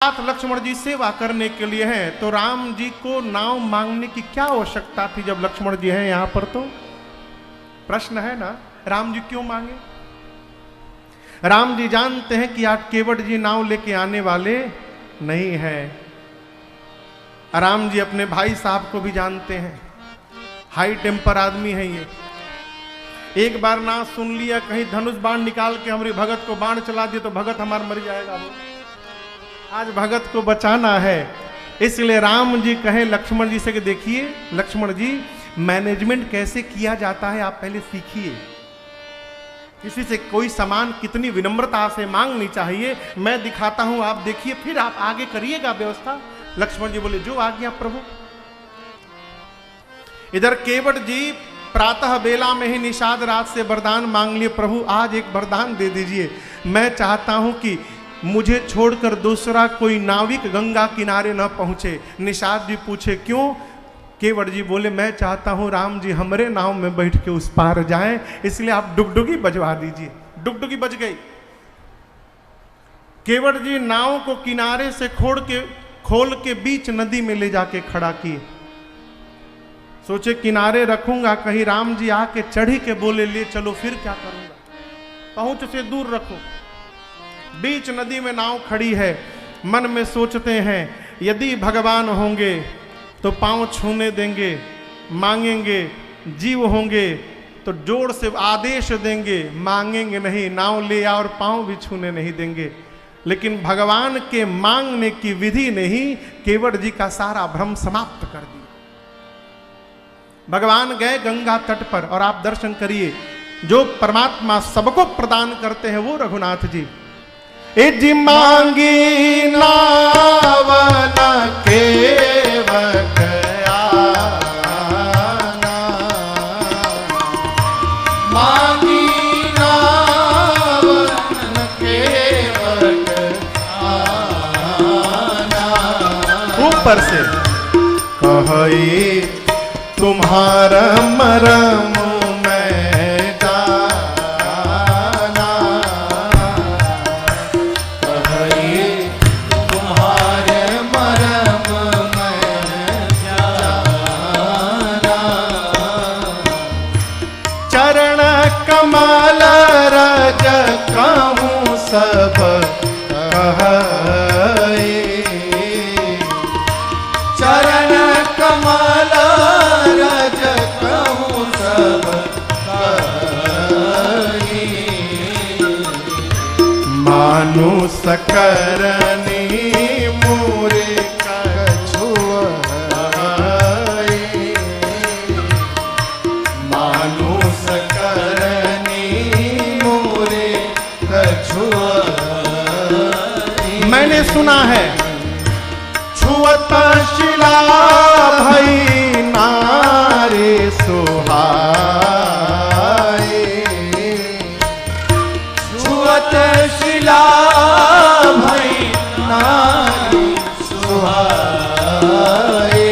साथ लक्ष्मण जी सेवा करने के लिए हैं, तो राम जी को नाव मांगने की क्या आवश्यकता थी जब लक्ष्मण जी हैं यहां पर? तो प्रश्न है ना, राम जी क्यों मांगे? राम जी जानते हैं कि आज केवट जी नाव लेके आने वाले नहीं हैं। राम जी अपने भाई साहब को भी जानते हैं, हाई टेम्पर आदमी है ये। एक बार ना सुन लिया, कहीं धनुष बाण निकाल के हमारे भगत को बाण चला दिए तो भगत हमारा मर जाएगा। वो आज भगत को बचाना है, इसलिए राम जी कहे लक्ष्मण जी से कि देखिए लक्ष्मण जी, मैनेजमेंट कैसे किया जाता है आप पहले सीखिए। किसी से कोई सामान कितनी विनम्रता से मांगनी चाहिए मैं दिखाता हूं, आप देखिए, फिर आप आगे करिएगा व्यवस्था। लक्ष्मण जी बोले जो आज्ञा प्रभु। इधर केवट जी प्रातः बेला में ही निषाद रात से वरदान मांग लिए, प्रभु आज एक वरदान दे दीजिए, मैं चाहता हूं कि मुझे छोड़कर दूसरा कोई नाविक गंगा किनारे न पहुंचे। निषाद जी पूछे क्यों? केवट जी बोले मैं चाहता हूं राम जी हमारे नाव में बैठ के उस पार जाएं, इसलिए आप डुगडुगी बजवा दीजिए। डुगडुगी बज गई। केवट जी नाव को किनारे से खोल के बीच नदी में ले जाके खड़ा किए। सोचे किनारे रखूंगा, कहीं राम जी आके चढ़ी के बोले ले चलो, फिर क्या करूंगा, पहुंच से दूर रखो। बीच नदी में नाव खड़ी है, मन में सोचते हैं यदि भगवान होंगे तो पांव छूने देंगे, मांगेंगे, जीव होंगे तो जोर से आदेश देंगे, मांगेंगे नहीं, नाव ले आओ और पांव भी छूने नहीं देंगे। लेकिन भगवान के मांगने की विधि ने ही केवट जी का सारा भ्रम समाप्त कर दिया। भगवान गए गंगा तट पर, और आप दर्शन करिए, जो परमात्मा सबको प्रदान करते हैं वो रघुनाथ जी। जी मांगी नावन केवट आना, मांगी नावन केवट आना। ऊपर से कहे तुम्हारा मरम कमल रज कहूँ सब कहे, चरण कमल रज कहूँ सब कहे, मानुष करनी मोरे मैंने सुना है छुअत शिला भई नारे सुहाए, छुअत शिला भई नारे सुहाए।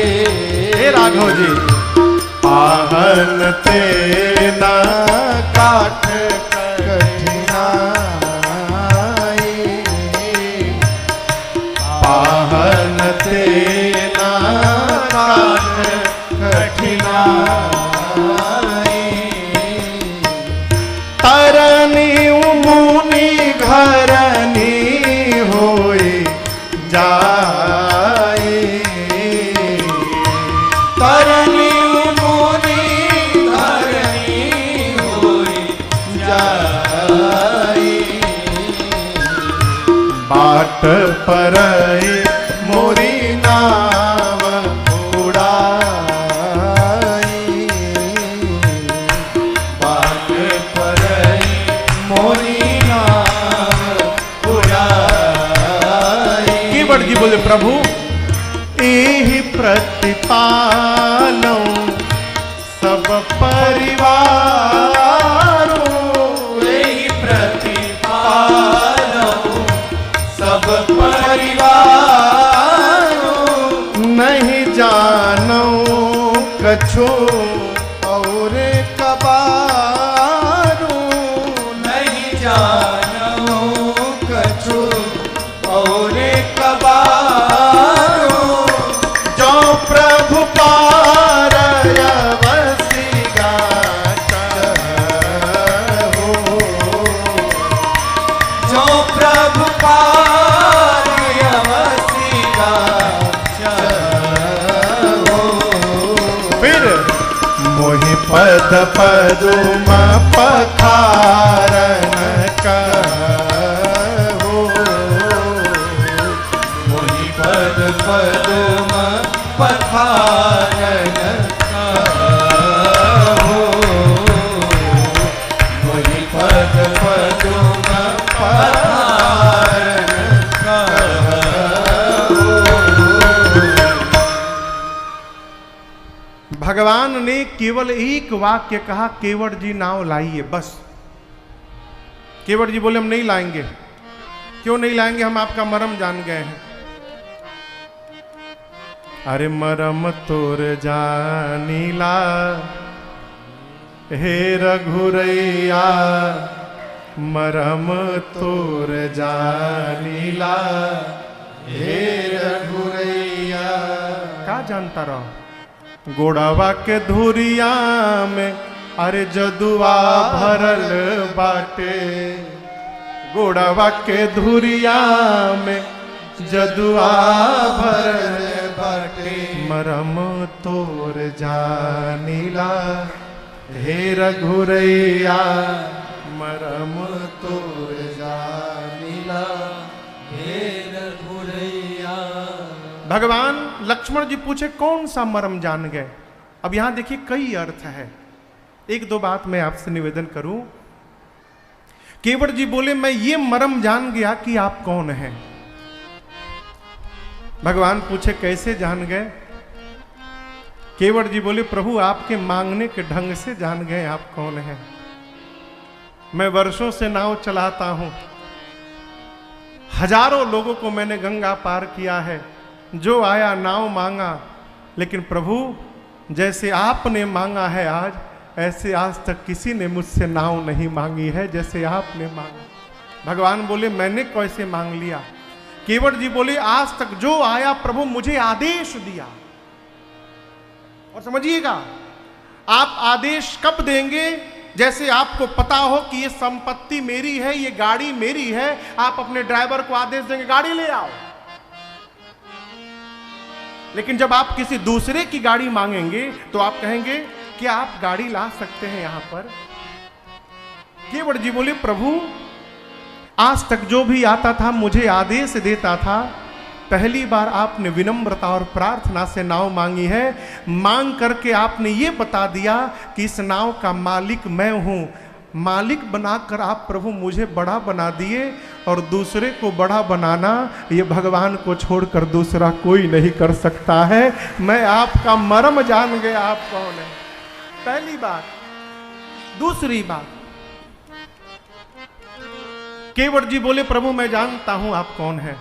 राघव जी आहन ते न काठ तरनी मुनि घरनी होए जाए, तरनी मुनि घरनी होए जाए, बाट पर मोरी नाव उड़ाई, बाट पर मोरी नाव उड़ाई। केवट जी बोले प्रभु एहि प्रतिपालौ सब परिवारो, एहि प्रतिपालौ सब परिवारो, नहीं जानो कछु और कबारो, नहीं जानो कछु और कबारो। पद पदुम पखारन कहो, मोहि पद पदुम पखारन कहो, मोहि पद पदुम पखारन कहो। भगवान ने केवल एक वाक्य कहा, केवट जी नाव लाइए, बस। केवट जी बोले हम नहीं लाएंगे। क्यों नहीं लाएंगे? हम आपका मरम जान गए हैं। अरे मरम तोर जानीला हे रघुरैया, मरम तोर जानीला हे रघुरैया। का जानता रहो? गोड़ावा के धुरिया में अरे जदुआ भरल बाटे, गोड़ावा के धुरिया में जदुआ भरल बाटे, मरम तोर जानीला हे रघुरैया, मरम तोर जानीला हे रघुरैया। भगवान लक्ष्मण जी पूछे कौन सा मरम जान गए? अब यहां देखिए कई अर्थ है। एक दो बात मैं आपसे निवेदन करूं। केवट जी बोले मैं ये मरम जान गया कि आप कौन हैं। भगवान पूछे कैसे जान गए? केवट जी बोले प्रभु आपके मांगने के ढंग से जान गए आप कौन हैं। मैं वर्षों से नाव चलाता हूं, हजारों लोगों को मैंने गंगा पार किया है, जो आया नाव मांगा, लेकिन प्रभु जैसे आपने मांगा है आज, ऐसे आज तक किसी ने मुझसे नाव नहीं मांगी है जैसे आपने मांगा। भगवान बोले मैंने कैसे मांग लिया? केवट जी बोले आज तक जो आया प्रभु मुझे आदेश दिया। और समझिएगा, आप आदेश कब देंगे? जैसे आपको पता हो कि ये संपत्ति मेरी है, ये गाड़ी मेरी है, आप अपने ड्राइवर को आदेश देंगे गाड़ी ले आओ। लेकिन जब आप किसी दूसरे की गाड़ी मांगेंगे तो आप कहेंगे क्या आप गाड़ी ला सकते हैं यहां पर? केवट जी बोले प्रभु आज तक जो भी आता था मुझे आदेश देता था, पहली बार आपने विनम्रता और प्रार्थना से नाव मांगी है। मांग करके आपने ये बता दिया कि इस नाव का मालिक मैं हूं। मालिक बनाकर आप प्रभु मुझे बड़ा बना दिए, और दूसरे को बड़ा बनाना ये भगवान को छोड़कर दूसरा कोई नहीं कर सकता है। मैं आपका मर्म जान गया आप कौन है, पहली बात। दूसरी बात, केवट जी बोले प्रभु मैं जानता हूं आप कौन है।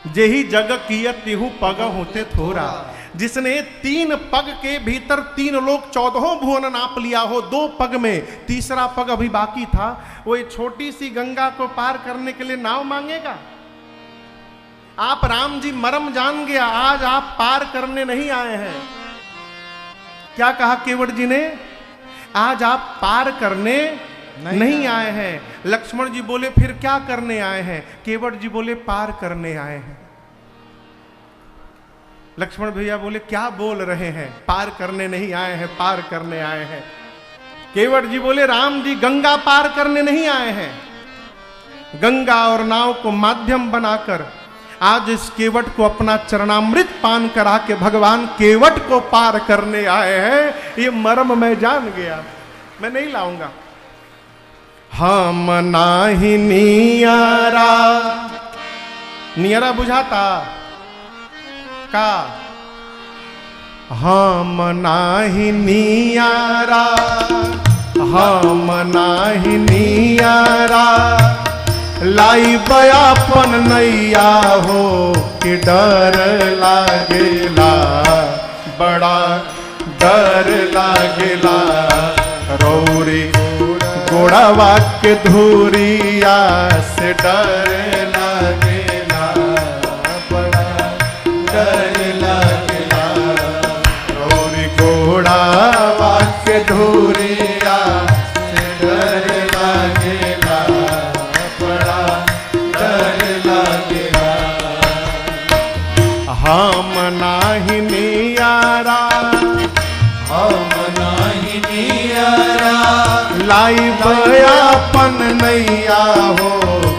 जेही जग कियत तिहु पग होते थोरा, जिसने 3 पग के भीतर 3 लोग 14 भुवन नाप लिया हो, 2 पग में, तीसरा पग अभी बाकी था, वो एक छोटी सी गंगा को पार करने के लिए नाव मांगेगा? आप राम जी मरम जान गया, आज आप पार करने नहीं आए हैं। क्या कहा केवट जी ने? आज आप पार करने नहीं आए हैं। लक्ष्मण जी बोले फिर क्या करने आए हैं? केवट जी बोले पार करने आए हैं। लक्ष्मण भैया बोले क्या बोल रहे हैं? पार करने नहीं आए हैं, पार करने आए हैं। केवट जी बोले राम जी गंगा पार करने नहीं आए हैं, गंगा और नाव को माध्यम बनाकर आज इस केवट को अपना चरणामृत पान करा के भगवान केवट को पार करने आए हैं। ये मर्म मैं जान गया, मैं नहीं लाऊंगा। हम नाही नियारा, नियारा बुझाता का? हम नाही नियारा, हम नाही नियारा, लाई बयापन नैया हो कि डर लागेला, बड़ा डर लागेला। रौरी गोड़ावा के धुरिया से डर लागेला, बड़ा डर लागेला। रौरी गोड़ावा के धुरिया से डर लागेला, बड़ा डर लागेला। हम नाही नियारा, हम नाही नियारा, लाई बयापन नैया हो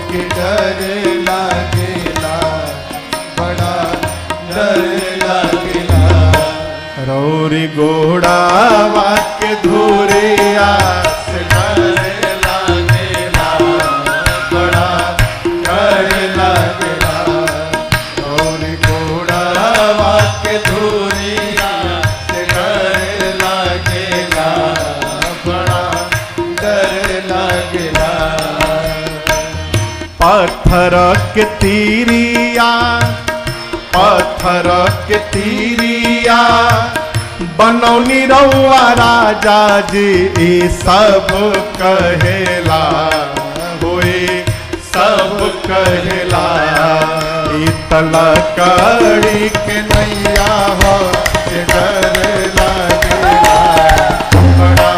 कि डर लागेला, बड़ा डर लागेला। रौरी घोड़ा वाक्य धूरिया से डर लागेला, बड़ा डर लागेला। और घोड़ा वाके धूरिया से डर लागेला, बड़ा डर लागेला। पत्थर के तीरिया, पत्थर के तीरिया बनौनी रउआ राजा जी ई सब कहेला होए सब कहेला। ई तलकड़ी के नैया हो से डर लागेला, बड़ा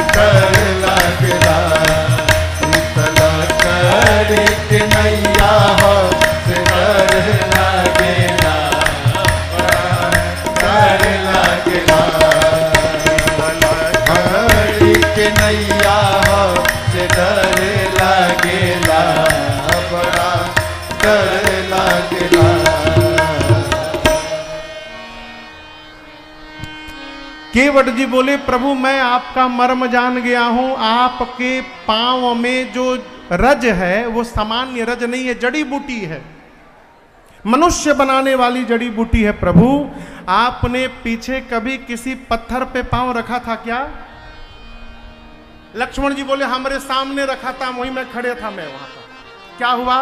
डर लागेला। तलकड़ी के नैया हो से डर लागेला, बड़ा डर लागेला। तलकड़ी के नैया हो से डर लागेला, बड़ा डर लागेला। केवट जी बोले प्रभु मैं आपका मर्म जान गया हूं। आपके पांव में जो रज है वो सामान्य रज नहीं है, जड़ी बूटी है, मनुष्य बनाने वाली जड़ी बूटी है। प्रभु आपने पीछे कभी किसी पत्थर पे पांव रखा था क्या? लक्ष्मण जी बोले हमारे सामने रखा था, वहीं मैं खड़े था, मैं वहां पर। क्या हुआ?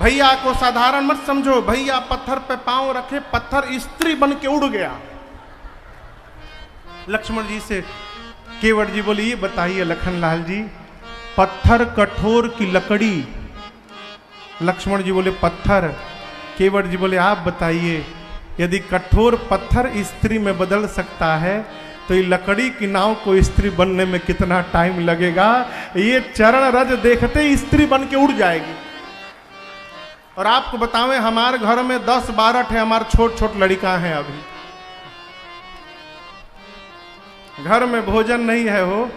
भैया को साधारण मत समझो, भैया पत्थर पे पांव रखे, पत्थर स्त्री बन के उड़ गया। लक्ष्मण जी से केवट जी बोले ये बताइए लखनलाल जी, पत्थर कठोर की लकड़ी? लक्ष्मण जी बोले पत्थर। केवट जी बोले आप बताइए, यदि कठोर पत्थर स्त्री में बदल सकता है तो ये लकड़ी की नाव को स्त्री बनने में कितना टाइम लगेगा? ये चरण रज देखते स्त्री बन के उड़ जाएगी। और आपको बतावें हमारे घर में 10-12 थे हमारे छोट छोट लड़का हैं। अभी घर में भोजन नहीं है, हो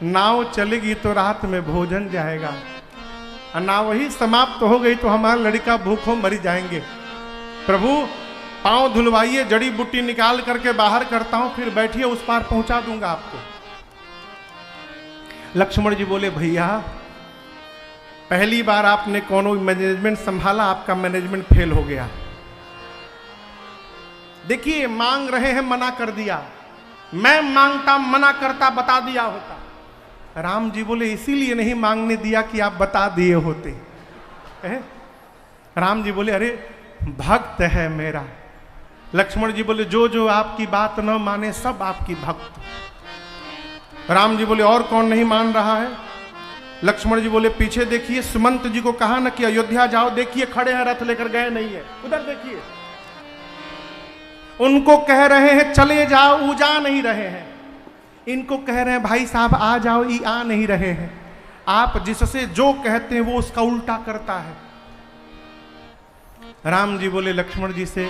नाव चलेगी तो रात में भोजन जाएगा, और नाव ही समाप्त हो गई तो हमारा लड़का भूखों मरी जाएंगे। प्रभु पांव धुलवाइए, जड़ी बूटी निकाल करके बाहर करता हूं, फिर बैठिए उस पार पहुंचा दूंगा आपको। लक्ष्मण जी बोले भैया पहली बार आपने कोनो मैनेजमेंट संभाला, आपका मैनेजमेंट फेल हो गया। देखिए मांग रहे हैं, मना कर दिया, मैं मांगता मना करता बता दिया होता। राम जी बोले इसीलिए नहीं मांगने दिया कि आप बता दिए होते। राम जी बोले अरे भक्त है मेरा। लक्ष्मण जी बोले जो जो आपकी बात न माने सब आपकी भक्त। राम जी बोले और कौन नहीं मान रहा है? लक्ष्मण जी बोले पीछे देखिए, सुमंत जी को कहा न कि अयोध्या जाओ, देखिए खड़े हैं, रथ लेकर गए नहीं है, उधर देखिए। उनको कह रहे हैं चले जाओ, वो जा नहीं रहे हैं। इनको कह रहे हैं भाई साहब आ जाओ, ये आ नहीं रहे हैं। आप जिससे जो कहते हैं वो उसका उल्टा करता है। राम जी बोले लक्ष्मण जी से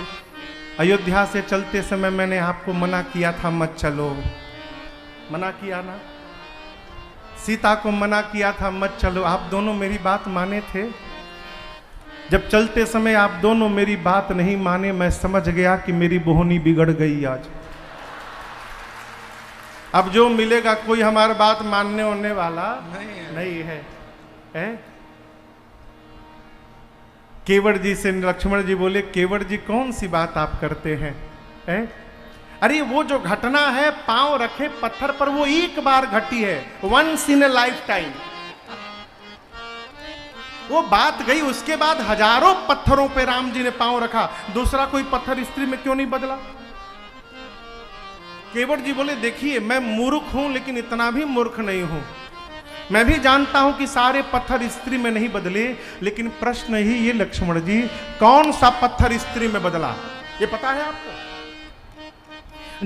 अयोध्या से चलते समय मैंने आपको मना किया था मत चलो, मना किया ना? सीता को मना किया था मत चलो, आप दोनों मेरी बात माने थे? जब चलते समय आप दोनों मेरी बात नहीं माने, मैं समझ गया कि मेरी बोहनी बिगड़ गई आज। अब जो मिलेगा कोई हमारी बात मानने होने वाला नहीं है। केवट जी से लक्ष्मण जी बोले केवट जी कौन सी बात आप करते हैं? अरे वो जो घटना है पांव रखे पत्थर पर, वो एक बार घटी है, once in a life time. वो बात गई, उसके बाद हजारों पत्थरों पे राम जी ने पांव रखा, दूसरा कोई पत्थर स्त्री में क्यों नहीं बदला? केवट जी बोले देखिए मैं मूर्ख हूं, लेकिन इतना भी मूर्ख नहीं हूं। मैं भी जानता हूं कि सारे पत्थर स्त्री में नहीं बदले, लेकिन प्रश्न ही ये लक्ष्मण जी, कौन सा पत्थर स्त्री में बदला ये पता है आपको?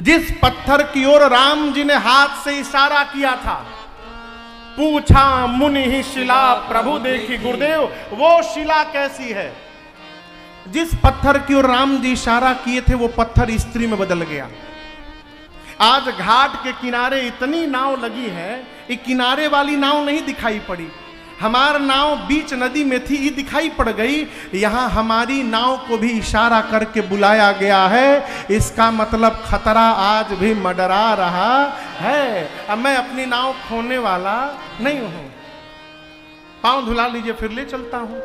जिस पत्थर की ओर राम जी ने हाथ से इशारा किया था, पूछा मुनि ही शिला प्रभु देखी गुरुदेव, वो शिला कैसी है? जिस पत्थर की ओर राम जी इशारा किए थे वो पत्थर स्त्री में बदल गया। आज घाट के किनारे इतनी नाव लगी है, ये किनारे वाली नाव नहीं दिखाई पड़ी। हमार नाव बीच नदी में थी, ये दिखाई पड़ गई। यहाँ हमारी नाव को भी इशारा करके बुलाया गया है। इसका मतलब खतरा आज भी मंडरा रहा है। अब मैं अपनी नाव खोने वाला नहीं हूं। पांव धुला लीजिए, फिर ले चलता हूं।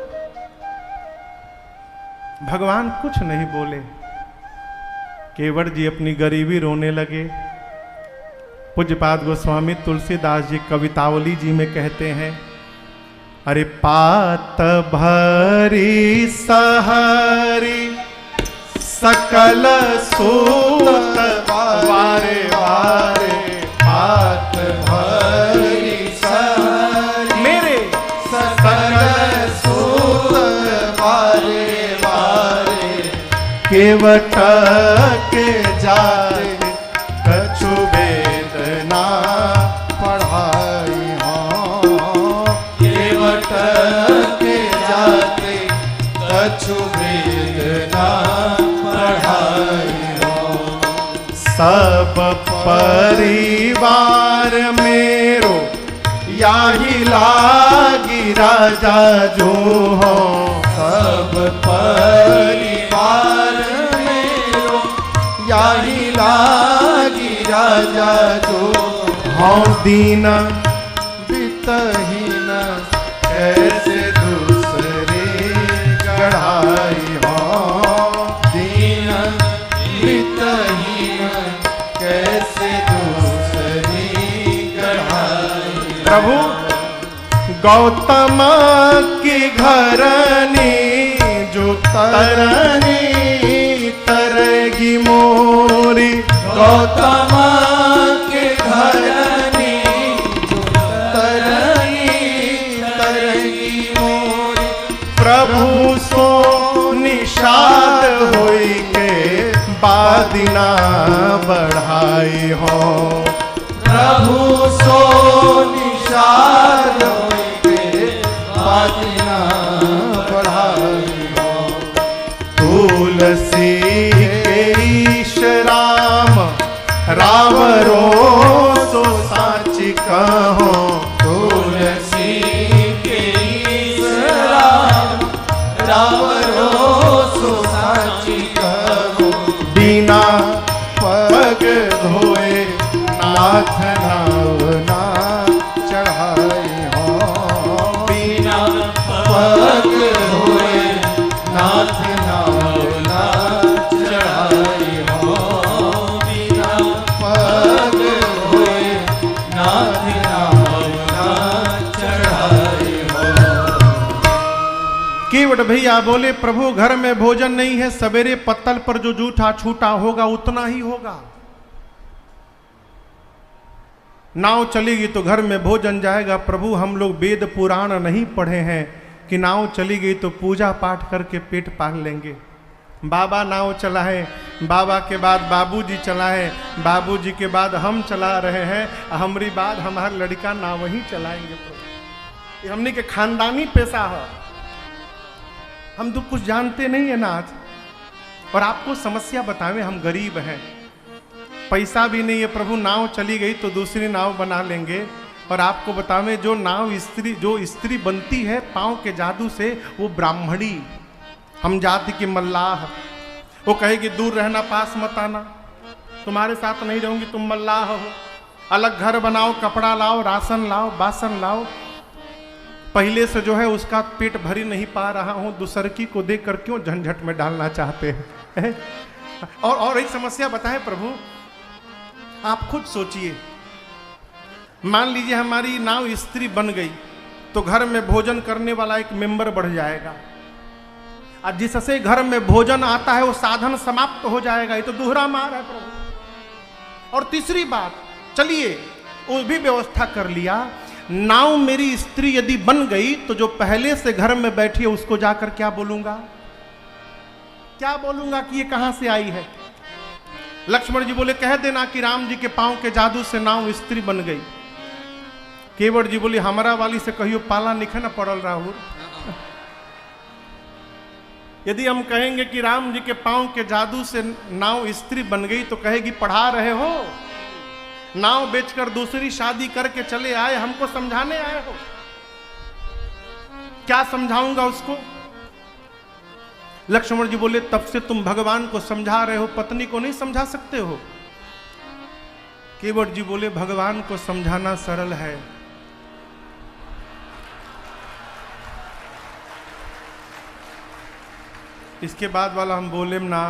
भगवान कुछ नहीं बोले। केवट जी अपनी गरीबी रोने लगे। पूज्यपाद गोस्वामी तुलसीदास जी कवितावली जी में कहते हैं, अरे पात भरी सहरी सकल सूत वारे वारे, पात भरी सहरी मेरे सकल सूत वारे वारे, केवट के जाए कछु वेदना पढ़ाई हो, केवट के जाते कछु वेदना पढ़ाई हो। सब परिवार मेरो याही लागी राजा जो हो, सब परिवार मेरो याही लागी राजा जो हो दीन वितहीन कैसे दूसरे गढ़ाई हो, दीन वितहीन कैसे दूसरी गढ़ाई। प्रभु गौतम की घरनी जो तरनी तरगी मोरी, गौतम के घरनी जो तरनी तरगी मोरी, प्रभु सो निषाद होई के बादिना बढ़ाई हो, प्रभु सो निषाद होइके बादिना बढ़ाई हो। तुलसी के ईश राम रावरो सो साची कहो, तुलसी के राम रावरो सो साची कहो, बिना पग धोए नाथ नावना चढ़ाई हो, बिना पग धोए नाथ नावना चढ़ाई हो, बिना पग धोए नाथ नावना चढ़ाई हो। केवट भैया बोले, प्रभु घर में भोजन नहीं है, सवेरे पत्तल पर जो जूठा छूटा होगा उतना ही होगा। नाव चलेगी तो घर में भोजन जाएगा। प्रभु हम लोग वेद पुराण नहीं पढ़े हैं कि नाव चली गई तो पूजा पाठ करके पेट पाल लेंगे। बाबा नाव चला है, बाबा के बाद बाबूजी चला है, बाबूजी के बाद हम चला रहे हैं, हमारी बाद हमारा लड़का नाव ही चलाएंगे। प्रभु ये हमने के खानदानी पेशा है, हम तो कुछ जानते नहीं है ना आज। और आपको समस्या बतावे, हम गरीब हैं, पैसा भी नहीं है। प्रभु नाव चली गई तो दूसरी नाव बना लेंगे। और आपको बतावे, जो नाव स्त्री बनती है पांव के जादू से, वो ब्राह्मणी, हम जाति की मल्लाह। वो कहेगी दूर रहना, पास मत आना, तुम्हारे साथ नहीं रहूंगी, तुम मल्लाह हो। अलग घर बनाओ, कपड़ा लाओ, राशन लाओ, बासन लाओ। पहले से जो है उसका पेट भरी नहीं पा रहा हूं, दूसरकी को देखकर क्यों झंझट में डालना चाहते हैं। और एक समस्या बताए प्रभु, आप खुद सोचिए, मान लीजिए हमारी नाव स्त्री बन गई तो घर में भोजन करने वाला एक मेंबर बढ़ जाएगा, और जिससे घर में भोजन आता है वो साधन समाप्त हो जाएगा। ये तो दोहरा मार है प्रभु। और तीसरी बात, चलिए वो भी व्यवस्था कर लिया, नाव मेरी स्त्री यदि बन गई तो जो पहले से घर में बैठी है उसको जाकर क्या बोलूंगा, क्या बोलूंगा कि ये कहां से आई है। लक्ष्मण जी बोले, कह देना कि राम जी के पांव के जादू से नाव स्त्री बन गई। केवट जी बोली, हमारा वाली से कहियो पाला निखे न पड़ल राहुल। यदि हम कहेंगे कि राम जी के पांव के जादू से नाव स्त्री बन गई तो कहेगी पढ़ा रहे हो, नाव बेचकर दूसरी शादी करके चले आए, हमको समझाने आए हो? क्या समझाऊंगा उसको? लक्ष्मण जी बोले तब से तुम भगवान को समझा रहे हो, पत्नी को नहीं समझा सकते हो? केवट जी बोले भगवान को समझाना सरल है, इसके बाद वाला हम बोले ना।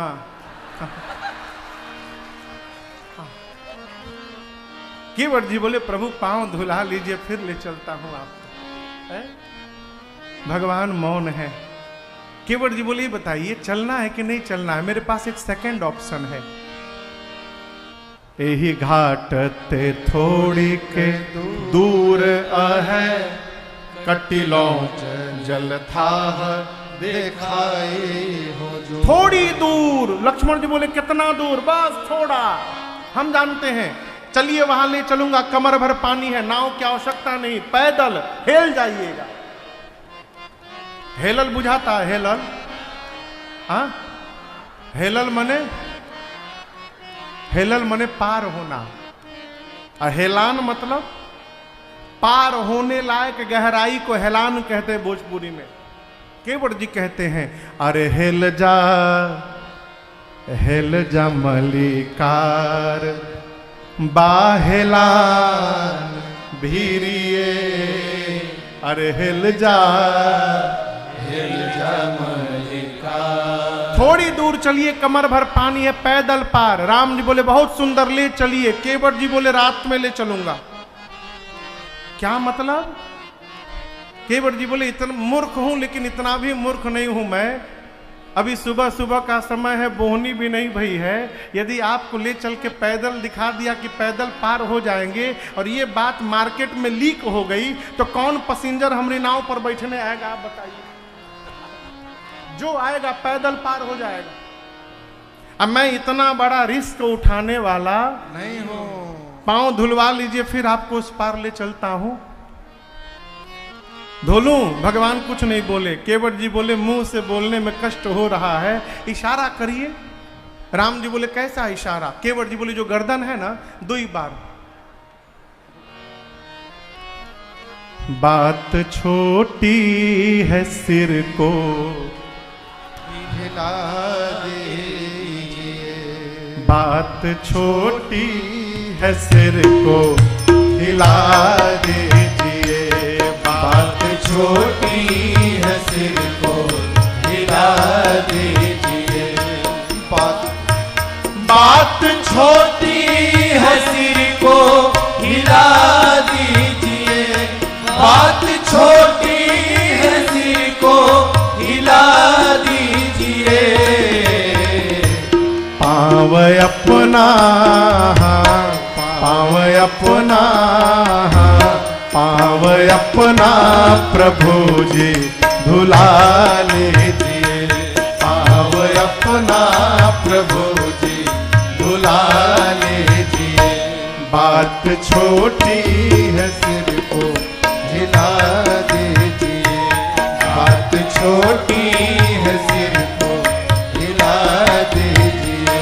केवट जी बोले प्रभु पांव धुला लीजिए फिर ले चलता हूं आपको। भगवान मौन है। केवट जी बोले बताइए चलना है कि नहीं चलना है? मेरे पास एक सेकंड ऑप्शन है। यही घाट ते थोड़ी के दूर है, कटिलो जल था देखाई हो जो। थोड़ी दूर। लक्ष्मण जी बोले कितना दूर? बस थोड़ा, हम जानते हैं, चलिए वहां ले चलूंगा, कमर भर पानी है, नाव की आवश्यकता नहीं, पैदल हेल जाइएगा। हेलल बुझाता है? हेलल, हाँ, हेलल मने, हेलल मने पार होना, और हेलान मतलब पार होने लायक गहराई को हेलान कहते हैं भोजपुरी में। केवट जी कहते हैं अरे हेल जा मलिकार बाहेलान भीरिए, अरे हेल जा मलिकार। थोड़ी दूर चलिए, कमर भर पानी है, पैदल पार। राम जी बोले बहुत सुंदर, ले चलिए। केवट जी बोले रात में ले चलूंगा। क्या मतलब? केवट जी बोले इतना मूर्ख हूं, लेकिन इतना भी मूर्ख नहीं हूं मैं। अभी सुबह सुबह का समय है, बोहनी भी नहीं भई है। यदि आपको ले चल के पैदल दिखा दिया कि पैदल पार हो जाएंगे, और ये बात मार्केट में लीक हो गई, तो कौन पैसेंजर हमारी नाव पर बैठने आएगा? आप बताइए। जो आएगा पैदल पार हो जाएगा। अब मैं इतना बड़ा रिस्क उठाने वाला नहीं हूं। पांव धुलवा लीजिए फिर आपको उस पार ले चलता हूं। धोलूं? भगवान कुछ नहीं बोले। केवट जी बोले मुंह से बोलने में कष्ट हो रहा है, इशारा करिए। राम जी बोले कैसा इशारा? केवट जी बोले जो गर्दन है ना, 2 बार। बात छोटी है सिर को हिला दीजिए, बात छोटी है सिर को हिला दीजिए, बात छोटी है सिर को हिला दीजिए। बात छोटी है सिर को हिला दीजिए, बात छोटी है सिर को हिला दीजिए। पाँव अपना, पाँव अपना, पाँव अपना प्रभु जी धुला लीजिए, पाँव अपना प्रभु जी धुला लीजिए। बात छोटी है सिर को हिला दीजिए, बात छोटी है सिर को हिला दीजिए।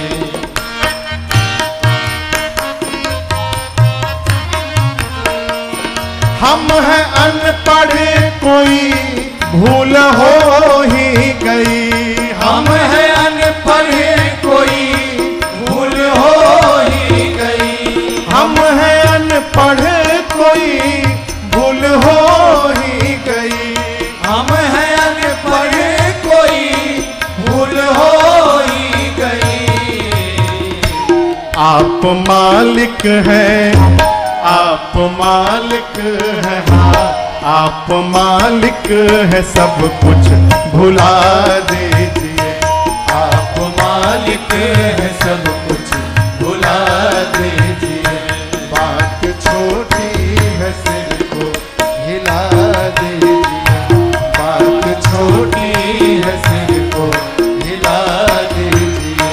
हम हैं अनपढ़ कोई भूल हो ही गई, हम हैं अनपढ़ कोई भूल हो ही गई, हम हैं अनपढ़ कोई भूल हो ही गई, हम हैं अनपढ़ कोई भूल हो ही गई। आप मालिक हैं, आप मालिक हैं, हाँ आप मालिक है, सब कुछ भुला दीजिए, आप मालिक है, सब कुछ भुला दीजिए। बात छोटी है सिर को हिला दीजिए, बात छोटी है सिर को हिला दीजिए।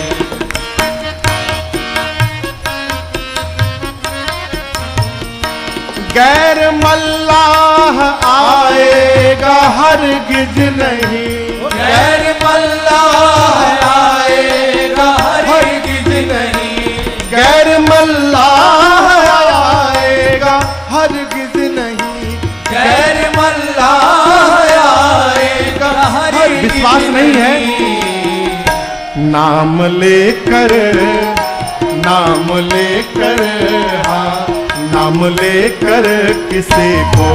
गैर मल्लाह आएगा हरगिज नहीं, गैर मल्लाह आएगा हरगिज नहीं, गैर मल्लाह विश्वास नहीं है। नाम लेकर हाँ, नाम लेकर किसी को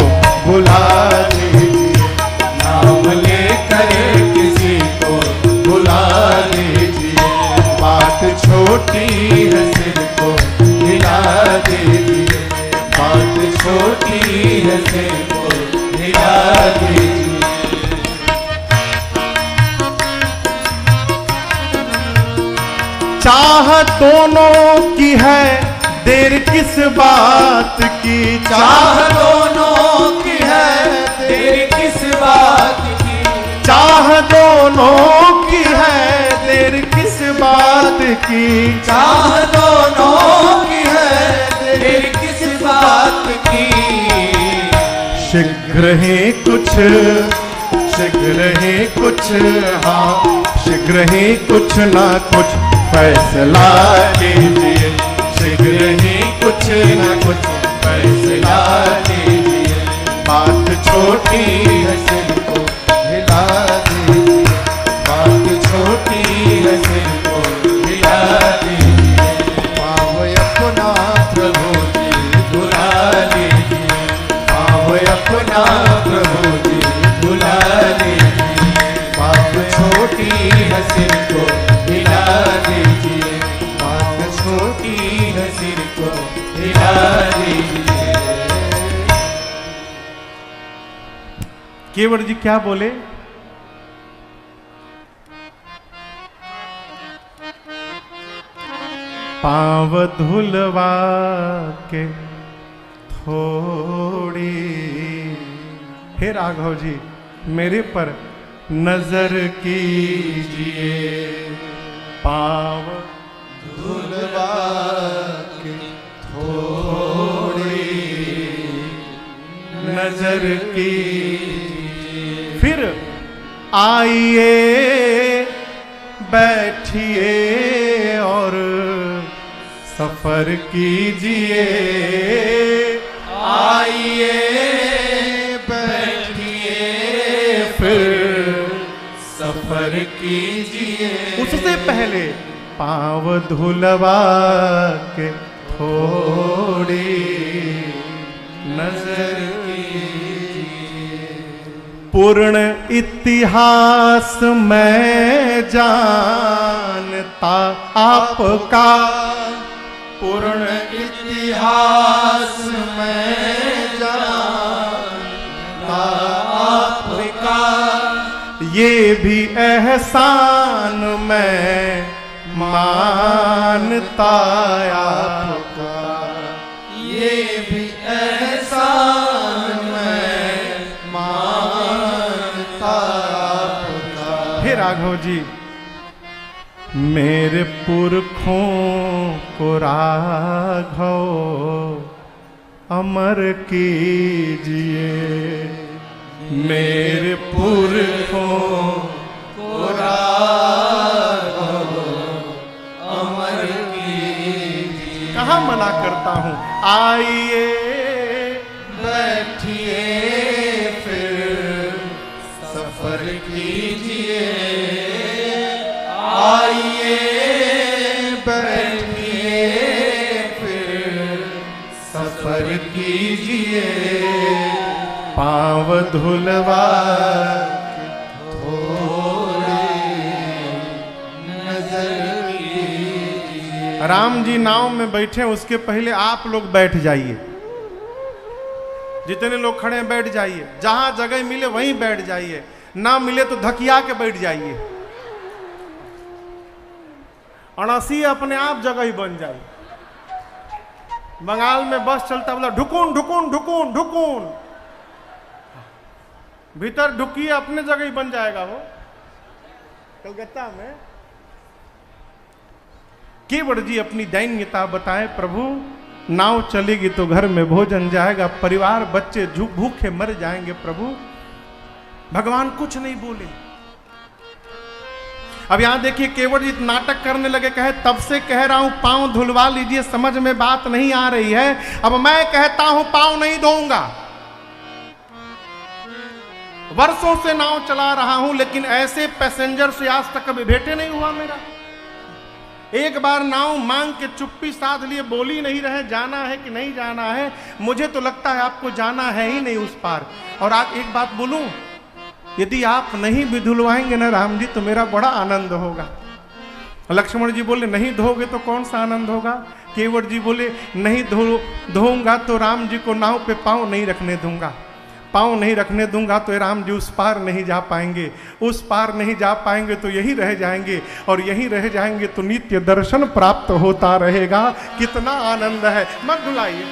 बुला लीजिए, नाम लेकर किसी को बुला लीजिए, बात छोटी है सिर को हिला दीजिए, बात छोटी है सिर को हिला दीजिए। चाह दोनों की है देर किस बात की, चाह दोनों की है देर किस बात की, चाह दोनों की है देर किस बात की, चाह दोनों की है देर किस बात की। शीघ्र ही कुछ हाँ, शीघ्र ही कुछ ना कुछ फैसला कीजिए, शीघ्र ही कुछ न कुछ फैसला कीजिए, बात छोटी है सिर को हिला दीजिए, बात छोटी है सिर को हिला दीजिए, पाव अपना प्रभु जी बुला लीजिए, पाव अपना प्रभु जी बुला लीजिए, बात छोटी है सिर को हिला दीजिए, बात छोटी है सिर को हिला दीजिए। केवट जी क्या बोले? पांव धुलवा के थोड़ी, हे राघव जी मेरे पर नजर कीजिए, पांव धुलवा के थोड़ी नजर की, फिर आइए बैठिए और सफर कीजिए, आइए बैठिए फिर सफर कीजिए। उससे पहले पांव धुलवा के थोड़ी नजर कीजिए। पूर्ण इतिहास मैं जानता आपका, पूर्ण इतिहास मैं जानता आपका, ये भी एहसान मैं मानता आपका, ये भी एहसान मैं मानता आपका। हे राघव जी मेरे पुरखों को राघव अमर कीजिए, मेरे पुरखों को राघव अमर कीजिए। कहाँ मना करता हूँ, आइए बैठिए फिर सफर कीजिए, आइए बैठिए फिर सफर कीजिए, पांव धुलवा थोड़ी नजर कीजिए। राम जी नाव में बैठे उसके पहले आप लोग बैठ जाइए, जितने लोग खड़े हैं बैठ जाइए, जहां जगह मिले वहीं बैठ जाइए, ना मिले तो धकिया के बैठ जाइए, अड़सी अपने आप जगह ही बन जाए। बंगाल में बस चलता बोला ढुकून ढुकून ढुकून ढुकून, भीतर ढुकिए अपने जगह ही बन जाएगा वो। कलकत्ता में केवट जी अपनी दैन्यता बताए, प्रभु नाव चलेगी तो घर में भोजन जाएगा, परिवार बच्चे भूखे मर जाएंगे प्रभु। भगवान कुछ नहीं बोले। अब यहां देखिए केवट जी नाटक करने लगे, कहे तब से कह रहा हूं पांव धुलवा लीजिए, समझ में बात नहीं आ रही है, अब मैं कहता हूं पांव नहीं धोऊंगा। वर्षों से नाव चला रहा हूं, लेकिन ऐसे पैसेंजर से आज तक कभी भेंटे नहीं हुआ मेरा। एक बार नाव मांग के चुप्पी साध लिए, बोली नहीं रहे जाना है कि नहीं जाना है। मुझे तो लगता है आपको जाना है ही नहीं उस पार। और आप एक बात बोलूं, यदि आप नहीं भी धुलवाएंगे ना राम जी तो मेरा बड़ा आनंद होगा। लक्ष्मण जी बोले नहीं धोगे तो कौन सा आनंद होगा। केवट जी बोले नहीं धोऊंगा तो राम जी को नाव पे पांव नहीं रखने दूंगा, पांव नहीं रखने दूंगा तो राम जी उस पार नहीं जा पाएंगे, उस पार नहीं जा पाएंगे तो यही रह जाएंगे, और यही रह जाएंगे तो नित्य दर्शन प्राप्त होता रहेगा। कितना आनंद है। मत भुलाइए,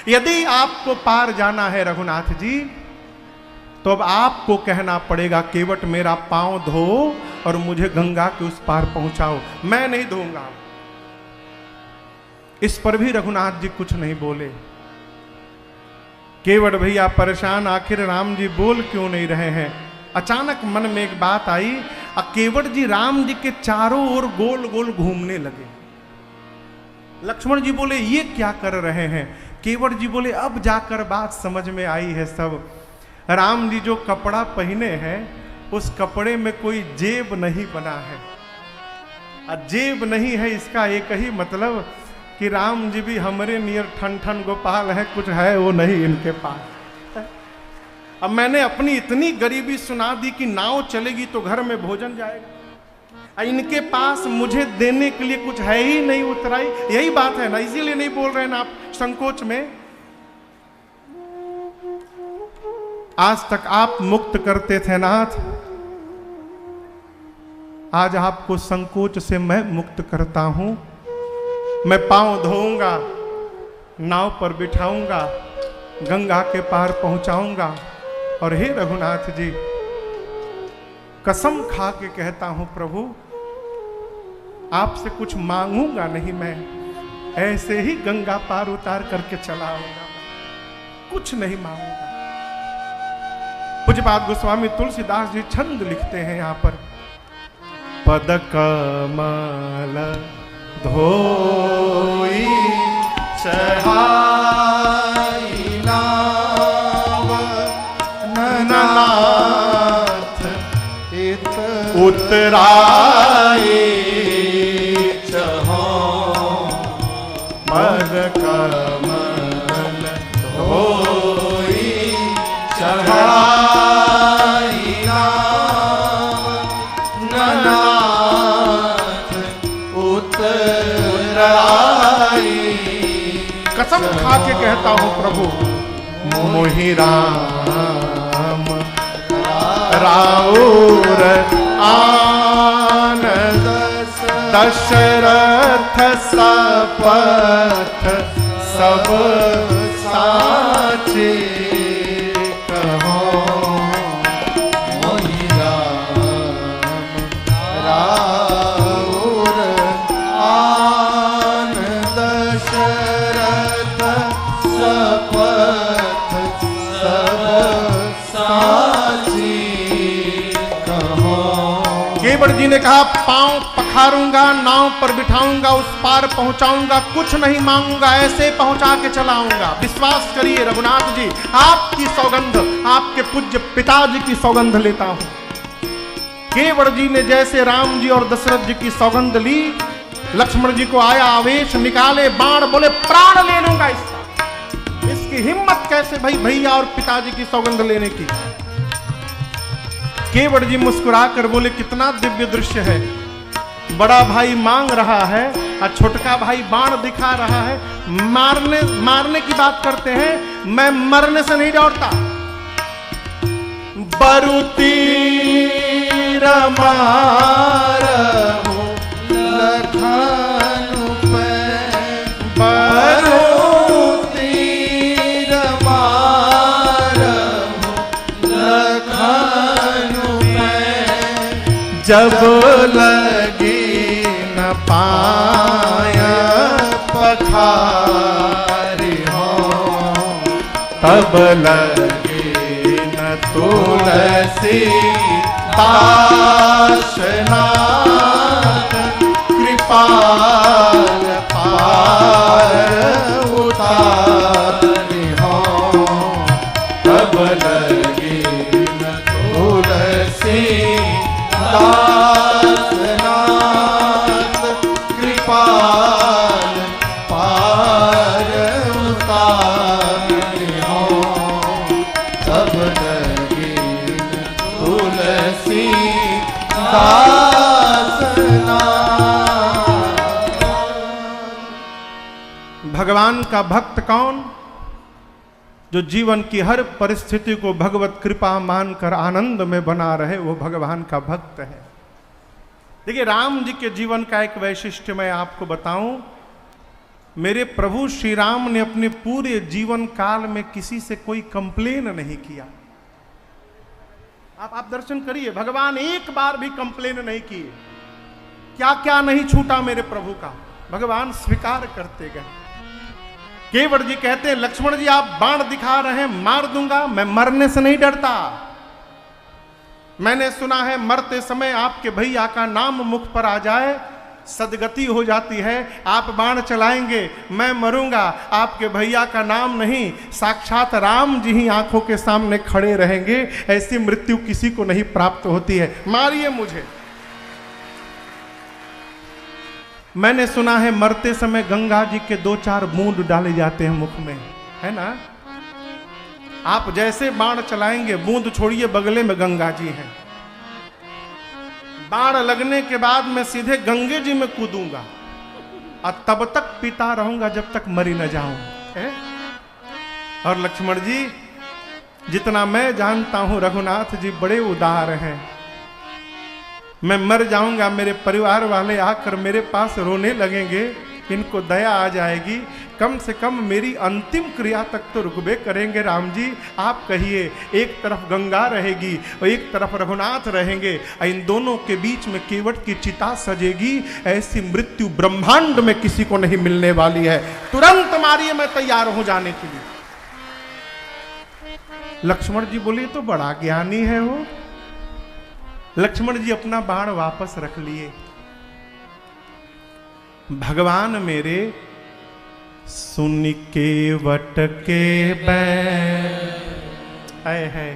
यदि आपको पार जाना है रघुनाथ जी, तो अब आपको कहना पड़ेगा केवट मेरा पांव धो और मुझे गंगा के उस पार पहुंचाओ, मैं नहीं धोऊंगा। इस पर भी रघुनाथ जी कुछ नहीं बोले। केवट भैया परेशान, आखिर राम जी बोल क्यों नहीं रहे हैं। अचानक मन में एक बात आई, केवट जी राम जी के चारों ओर गोल गोल घूमने लगे। लक्ष्मण जी बोले ये क्या कर रहे हैं। केवट जी बोले अब जाकर बात समझ में आई है सब। राम जी जो कपड़ा पहने हैं उस कपड़े में कोई जेब नहीं बना है। जेब नहीं है इसका एक ही मतलब कि राम जी भी हमारे नियर ठन ठन गोपाल है, कुछ है वो नहीं इनके पास। अब मैंने अपनी इतनी गरीबी सुना दी कि नाव चलेगी तो घर में भोजन जाएगा, इनके पास मुझे देने के लिए कुछ है ही नहीं उतराई। यही बात है ना, इसीलिए नहीं बोल रहे ना आप संकोच में। आज तक आप मुक्त करते थे नाथ, आज आपको संकोच से मैं मुक्त करता हूं। मैं पांव धोऊंगा, नाव पर बिठाऊंगा, गंगा के पार पहुंचाऊंगा। और हे रघुनाथ जी, कसम खा के कहता हूं प्रभु, आपसे कुछ मांगूंगा नहीं, मैं ऐसे ही गंगा पार उतार करके चला आऊंगा, कुछ नहीं मांगूंगा। पूज्यपाद गोस्वामी तुलसीदास जी छंद लिखते हैं यहाँ पर, पद कमल धोई चढ़ाई नाव ननाथ इत उतराए चहो पद कमल धोई चढ़ाई नाव ननाथ उतराई। कसम खा के कहता हूं प्रभु, मोहि राम राउर आनंद दशरथ सपथ सब साचे कहो मोहि राउर आन दशरथ सपथ सब साची कहो। केवट जी ने कहा पांव पखारूंगा, नाव पर बिठाऊंगा, उस पार पहुंचाऊंगा, कुछ नहीं मांगूंगा, ऐसे पहुंचा के चलाऊंगा। विश्वास करिए रघुनाथ जी, आपकी सौगंध, आपके पूज्य पिताजी की सौगंध लेता हूं। केवट जी ने जैसे राम जी और दशरथ जी की सौगंध ली, लक्ष्मण जी को आया आवेश, निकाले बाण, बोले प्राण ले लूंगा इसका। इसकी हिम्मत कैसे भाई भैया और पिताजी की सौगंध लेने की। केवट जी मुस्कुराकर बोले कितना दिव्य दृश्य है, बड़ा भाई मांग रहा है और छोटका भाई बाण दिखा रहा है। मारने की बात करते हैं, मैं मरने से नहीं डरता। बरुतीर मारहु लखन पे बरुतीर मारहु लखन पे जब लगी न पाया पखारी हो तब लगी न तुलसी दासनाथ कृपाल पार उतारी हो तब लगी दासना। भगवान का भक्त कौन? जो जीवन की हर परिस्थिति को भगवत कृपा मानकर आनंद में बना रहे, वो भगवान का भक्त है। देखिए, राम जी के जीवन का एक वैशिष्ट्य मैं आपको बताऊं। मेरे प्रभु श्री राम ने अपने पूरे जीवन काल में किसी से कोई कंप्लेन नहीं किया। आप दर्शन करिए, भगवान एक बार भी कंप्लेन नहीं किए। क्या क्या नहीं छूटा मेरे प्रभु का, भगवान स्वीकार करते गए। केवट जी कहते हैं, लक्ष्मण जी आप बाण दिखा रहे हैं, मार दूंगा, मैं मरने से नहीं डरता। मैंने सुना है मरते समय आपके भैया का नाम मुख पर आ जाए, सदगति हो जाती है। आप बाण चलाएंगे, मैं मरूंगा, आपके भैया का नाम नहीं, साक्षात राम जी ही आंखों के सामने खड़े रहेंगे। ऐसी मृत्यु किसी को नहीं प्राप्त होती है, मारिए मुझे। मैंने सुना है मरते समय गंगा जी के 2-4 बूंद डाले जाते हैं मुख में, है ना। आप जैसे बाण चलाएंगे, बूंद छोड़िए, बगले में गंगा जी हैं। बाण लगने के बाद मैं सीधे गंगे जी में कूदूंगा और तब तक पीता रहूंगा जब तक मरी न जाऊं, है? और लक्ष्मण जी, जितना मैं जानता हूं रघुनाथ जी बड़े उदार हैं। मैं मर जाऊंगा, मेरे परिवार वाले आकर मेरे पास रोने लगेंगे, इनको दया आ जाएगी, कम से कम मेरी अंतिम क्रिया तक तो रुकबे करेंगे। राम जी आप कहिए, एक तरफ गंगा रहेगी और एक तरफ रघुनाथ रहेंगे, और इन दोनों के बीच में केवट की चिता सजेगी। ऐसी मृत्यु ब्रह्मांड में किसी को नहीं मिलने वाली है। तुरंत मारिए, मैं तैयार हूं जाने के लिए। लक्ष्मण जी बोले, तो बड़ा ज्ञानी है वो। लक्ष्मण जी अपना बाण वापस रख लिए। भगवान मेरे सुन के वट के बैर है,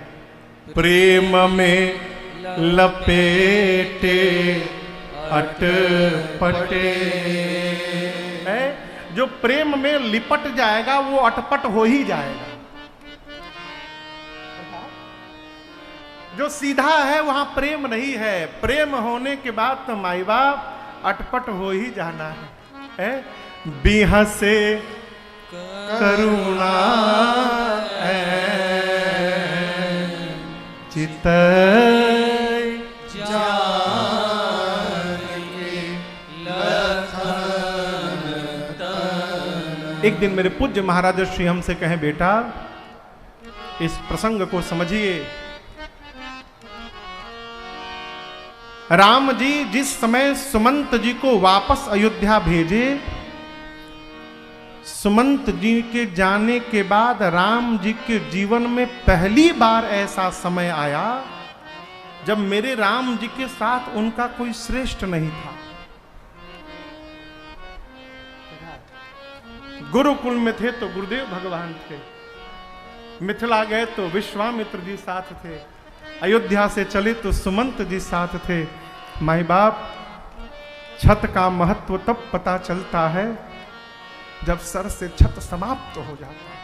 प्रेम में लपेटे अटपटे है। जो प्रेम में लिपट जाएगा वो अटपट हो ही जाएगा। जो सीधा है वहां प्रेम नहीं है। प्रेम होने के बाद तो माई बाप अटपट हो ही जाना है। बिहा से करुणा चित एक दिन मेरे पूज्य महाराज श्री हमसे कहें, बेटा इस प्रसंग को समझिए। राम जी जिस समय सुमंत जी को वापस अयोध्या भेजे, सुमंत जी के जाने के बाद राम जी के जीवन में पहली बार ऐसा समय आया जब मेरे राम जी के साथ उनका कोई श्रेष्ठ नहीं था। गुरुकुल में थे तो गुरुदेव भगवान थे, मिथिला गए तो विश्वामित्र जी साथ थे, अयोध्या से चले तो सुमंत जी साथ थे। माई बाप, छत का महत्व तब पता चलता है जब सर से छत समाप्त हो जाता है।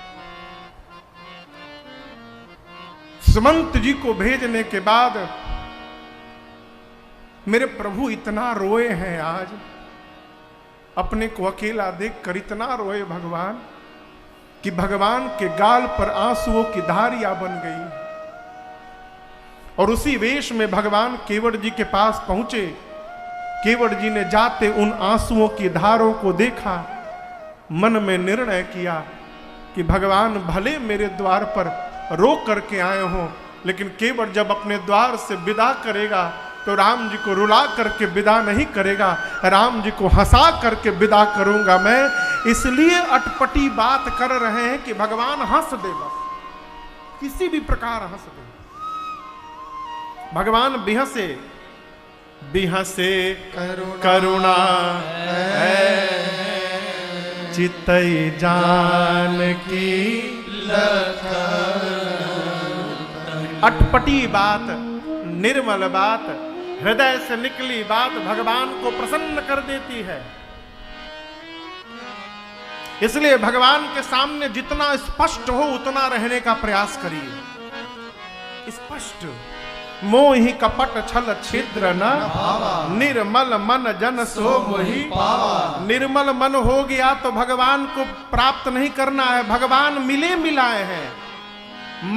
सुमंत जी को भेजने के बाद मेरे प्रभु इतना रोए हैं, आज अपने को अकेला देखकर इतना रोए भगवान कि भगवान के गाल पर आंसुओं की धारियां बन गई। और उसी वेश में भगवान केवट जी के पास पहुंचे। केवट जी ने जाते उन आंसुओं की धारों को देखा, मन में निर्णय किया कि भगवान भले मेरे द्वार पर रो करके आए हों, लेकिन केवट जब अपने द्वार से विदा करेगा तो राम जी को रुला करके विदा नहीं करेगा, राम जी को हंसा करके विदा करूंगा मैं। इसलिए अटपटी बात कर रहे हैं कि भगवान हंस दे, बस किसी भी प्रकार हंस दे। भगवान बिहसे बिहसे करुणा चितई जान की अटपटी बात, निर्मल बात, हृदय से निकली बात भगवान को प्रसन्न कर देती है। इसलिए भगवान के सामने जितना स्पष्ट हो उतना रहने का प्रयास करिए। स्पष्ट मोहि कपट छल छिद्र न निर्मल मन जन सो मोहि निर्मल मन हो गया तो भगवान को प्राप्त नहीं करना है, भगवान मिले मिलाए हैं।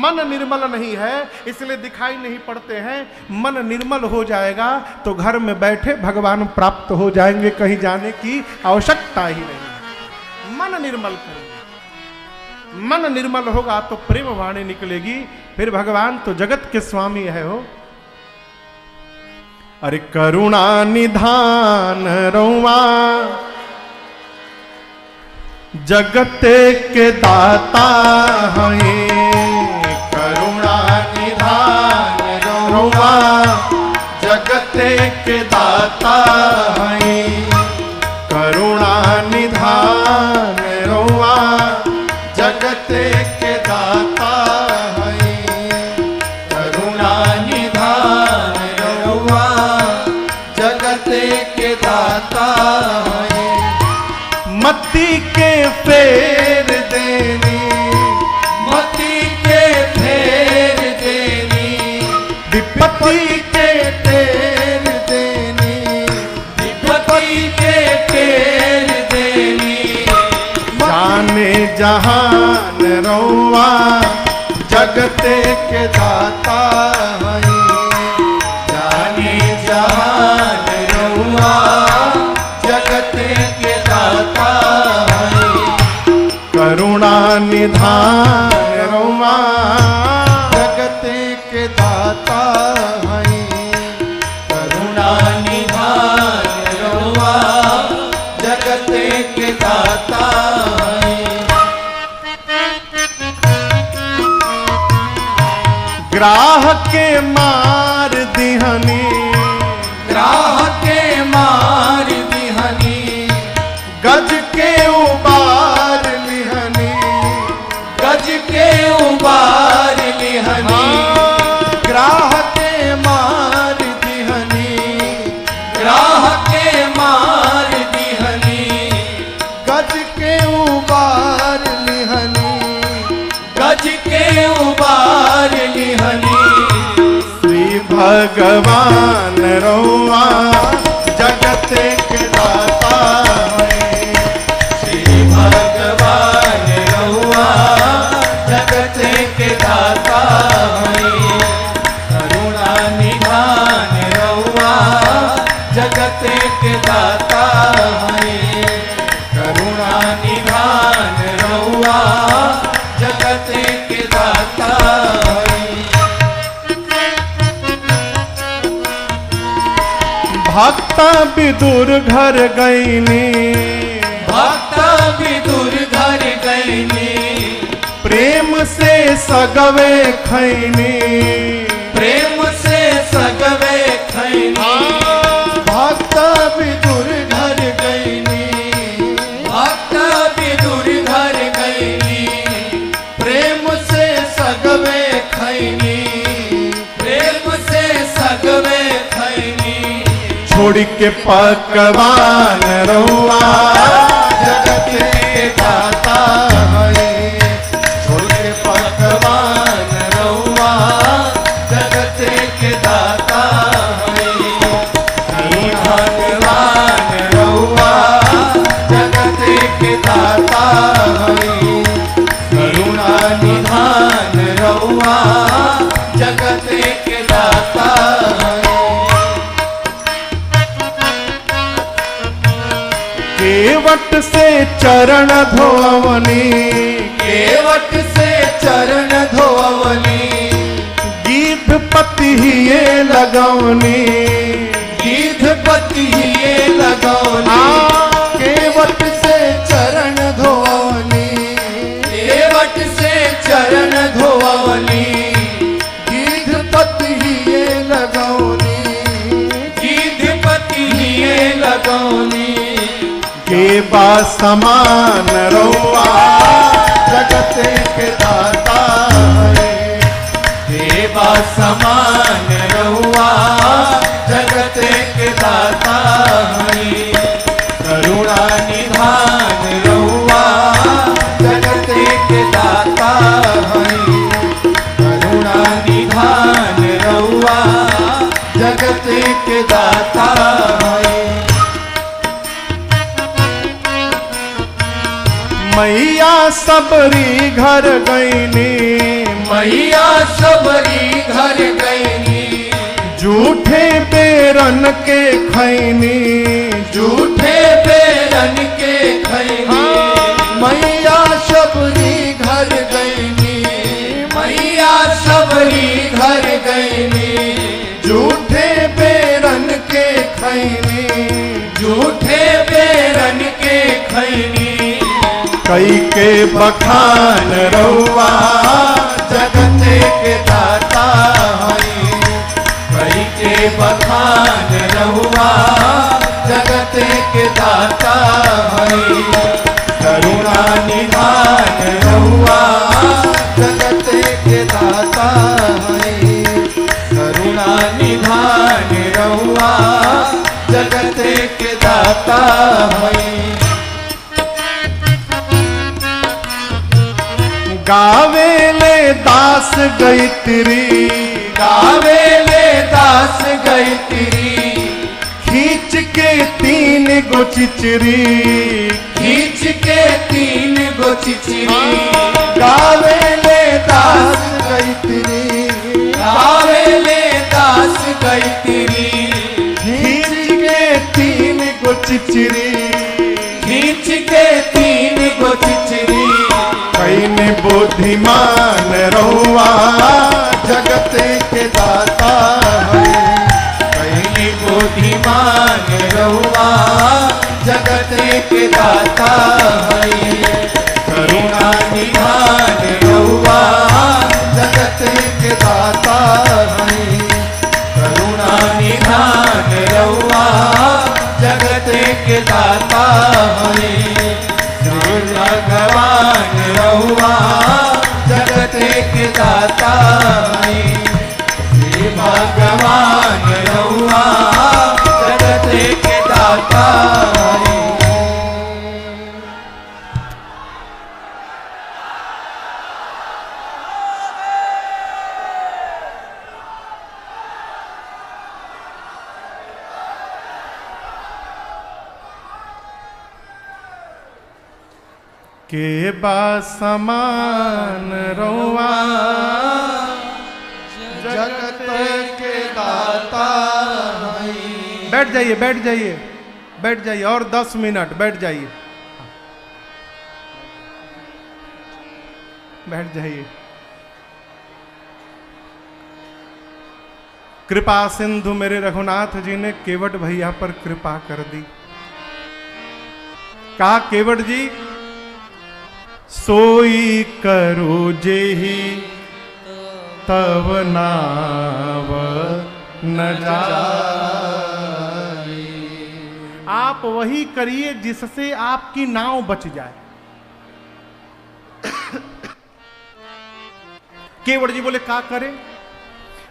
मन निर्मल नहीं है इसलिए दिखाई नहीं पड़ते हैं। मन निर्मल हो जाएगा तो घर में बैठे भगवान प्राप्त हो जाएंगे, कहीं जाने की आवश्यकता ही नहीं। मन निर्मल करेंगे, मन निर्मल होगा तो प्रेम वाणी निकलेगी, फिर भगवान तो जगत के स्वामी है हो। अरे करुणा निधान रौआ जगते के दाता हैं, करुणा निधान रौआ जगते के दाता हैं, करुणा निधान रौआ जगते के दाता हैं, करुणा निधान रौआ जगते के दाता हैं। मति के फेर देनी, मति के फेर देनी, विपत्ति के फेर देनी, विपत्ति के फेर देनी, जाने जहान रौआ जगते के दाता हैं, जाने जहान रौआ जगते के दाता हैं, करुणा निधान रौआ जगते के दाता हैं, करुणा निधान रौआ जगते के दाता हैं। ग्राह के मार दिहनी, ग्राह के मार दिहनी, गज के उबार लिहनी, गज के उबार लिहनी, ग्राह के मार दिहनी, ग्राह के मार दिहनी, गज के उबार लिहनी, गज के उबार लिहनी, श्री भगवान रौआ जगते के दाता हैं, श्री भगवान रौआ जगते के दाता हैं, करुणा निधान रौआ जगते के दाता हैं, करुणा निधान रौआ जगते के दाता हैं। भक्ता विदुर घर गईनी, भक्ता विदुर घर गईनी, प्रेम से सगवे खैनी, प्रेम से सगवे खैनी, भक्ता विदुर घर गईनी, भक्ता विदुर घर गईनी, प्रेम से सगवे खैनी, प्रेम से सगवे खैनी, छोड़ के पकवान रौआ जगते के दाता हैं, छोड़ के पकवान रौआ जगते के दाता हैं, भगवान रौआ जगते के दाता हैं, करुणा निधान रौआ जगते के दाता हैं। केवट से चरण धोवनी, केवट से चरण धोवनी, गीध पति ये लगौनी, गीध पति ये लगौनी, केवट से चरण धोवनी, केवट से चरण धोवनी, गीध पति ये लगौनी, गीध पति ये लगौनी, के बा समान रौआ जगते के दाता हैं, के बा समान रौआ जगते के दाता हैं, करुणा निधान रौआ जगते के दाता हैं, करुणा निधान रौआ मैया सबरी घर गईनी, मैया सबरी घर गईनी, झूठे बेरन के खैनी, झूठे बेरन के खैनी। मैया सबरी घर गईनी, मैया सबरी घर गईनी, झूठे बेरन के खैनी, झूठे बेरन के खैनी। कई के बखान रउआ जगत के दाता हई, कई के बखान रहुआ जगत के दाता हई। करुणा निधान रहुआ जगत के दाता हई, करुणा निधान रहुआ जगत के दाता हई। गावेले दास गैत्री, गावेले दास गैत्री, खींच के 3 गो चिचरी, खींच के 3 गो चिचरी। गावेले दास गैत्री, गावेले दास गैत्री, खींच के 3 गो चिचरी, खींच के 3 गो चिचरी। कैने बुद्धिमान रहुआ जगत के दाता है, कैने बुद्धिमान रहुआ जगत के दाता है। करुणा निधान रहुआ जगत के दाता है, करुणा निधान रहुआ जगत के दाता है। भगवान रहुआ जगत के दाता है, श्री भगवान रहुआ जगत के दाता है। के बा समान रउआ जगत के दाता है। बैठ जाइए, बैठ जाइए, बैठ जाइए, और 10 मिनट बैठ जाइए, बैठ जाइए। कृपा सिंधु मेरे रघुनाथ जी ने केवट भैया पर कृपा कर दी। कहा केवट जी सोई करो जेहि तब नाव न जाए। आप वही करिए जिससे आपकी नाव बच जाए। केवट जी बोले क्या करें?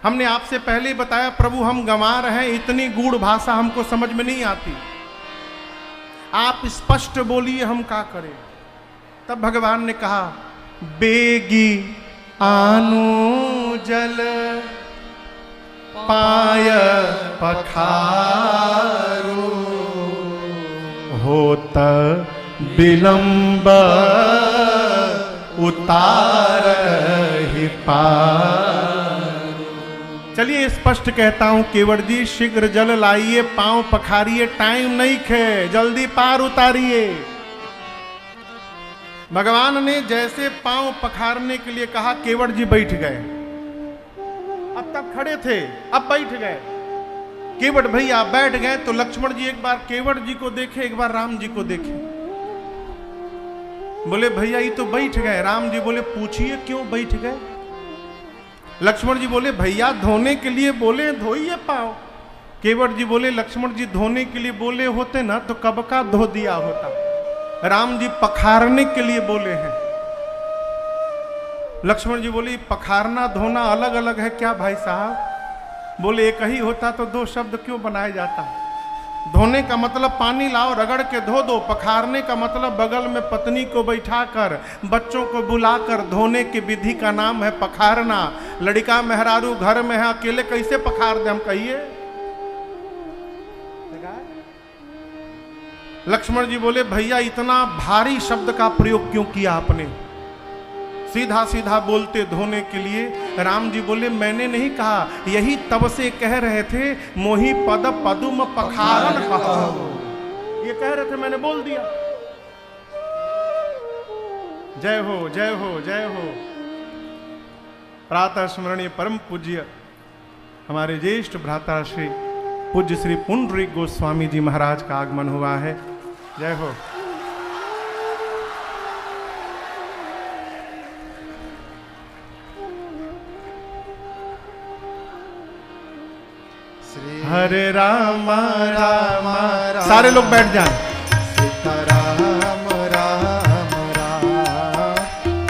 हमने आपसे पहले ही बताया प्रभु हम गंवार हैं, इतनी गूढ़ भाषा हमको समझ में नहीं आती, आप स्पष्ट बोलिए हम क्या करें। तब भगवान ने कहा बेगी आनु जल पाय पखारो होत विलंब उतार ही पारो। चलिए स्पष्ट कहता हूं केवट जी शीघ्र जल लाइए, पांव पखारिए, टाइम नहीं खे, जल्दी पार उतारिए। भगवान ने जैसे पांव पखारने के लिए कहा केवट जी बैठ गए। अब तक खड़े थे, अब बैठ गए। केवट भैया बैठ गए तो लक्ष्मण जी एक बार केवट जी को देखे, एक बार राम जी को देखे। बोले भैया ये तो बैठ गए। राम जी बोले पूछिए क्यों बैठ गए। लक्ष्मण जी बोले भैया धोने के लिए बोले धोइए पांव। केवट जी बोले लक्ष्मण जी धोने के लिए बोले होते ना तो कब का धो दिया होता। राम जी पखारने के लिए बोले हैं। लक्ष्मण जी बोले पखारना धोना अलग अलग है क्या भाई साहब? बोले एक ही होता तो 2 शब्द क्यों बनाया जाता? धोने का मतलब पानी लाओ रगड़ के धो दो, पखारने का मतलब बगल में पत्नी को बैठाकर बच्चों को बुलाकर धोने की विधि का नाम है पखारना। लड़का मेहरारू घर में है, अकेले कैसे पखार दे हम कहिए? लक्ष्मण जी बोले भैया इतना भारी शब्द का प्रयोग क्यों किया आपने, सीधा सीधा बोलते धोने के लिए। राम जी बोले मैंने नहीं कहा, यही तब से कह रहे थे मोहि पद पदुम पखारन कहो, ये कह रहे थे मैंने बोल दिया। जय हो जय हो जय हो। प्रातः स्मरणीय परम पूज्य हमारे ज्येष्ठ भ्राता श्री पूज्य श्री पुंडरीक गोस्वामी जी महाराज का आगमन हुआ है। जय हो। हरे राम राम राम, सारे लोग बैठ जाएं। सीताराम राम राम,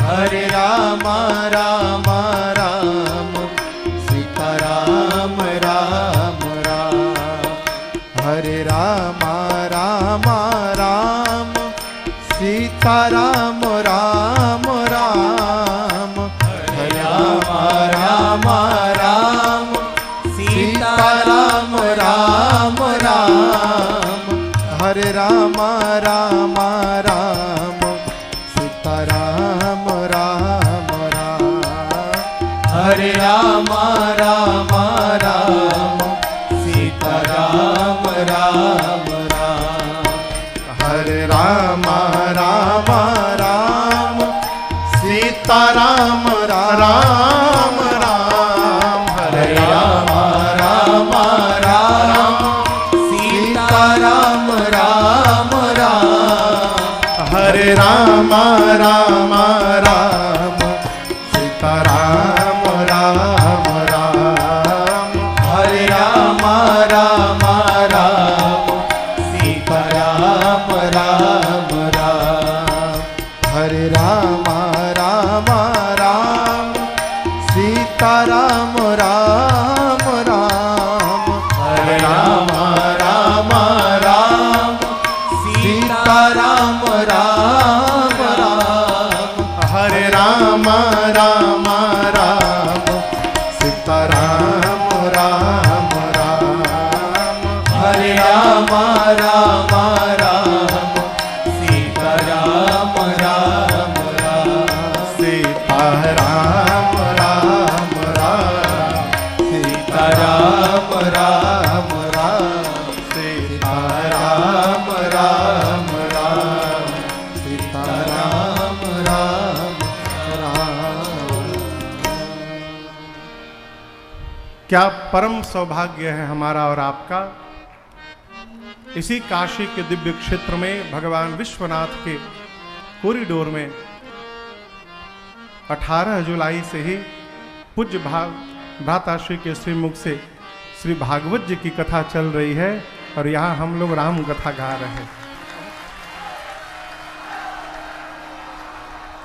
हरे राम राम राम, सीताराम राम राम, हरे राम राम राम, सीताराम राम राम, हरे राम राम राम, सीताराम राम राम, हरे राम राम राम, सीताराम राम राम, हरे राम राम राम, सीताराम राम राम, हरे राम राम राम, सीताराम राम राम, हरे राम राम राम, सीताराम राम राम, हरे राम राम राम, सीताराम राम राम, हरे राम राम राम, सीताराम राम राम, हरे राम राम राम, सीताराम राम राम, हरे राम राम राम, सीताराम राम राम, हरे राम राम राम, सीताराम राम राम, हरे राम राम राम, सीताराम राम राम, सीताराम राम राम, सीताराम राम राम, सीताराम राम राम, सीताराम राम राम। क्या परम सौभाग्य है हमारा और आपका, इसी काशी के दिव्य क्षेत्र में भगवान विश्वनाथ के कॉरिडोर में 18 जुलाई से ही पूज्य भ्राताश्री के श्रीमुख से श्री भागवत जी की कथा चल रही है और यहाँ हम लोग राम कथा गा रहे हैं।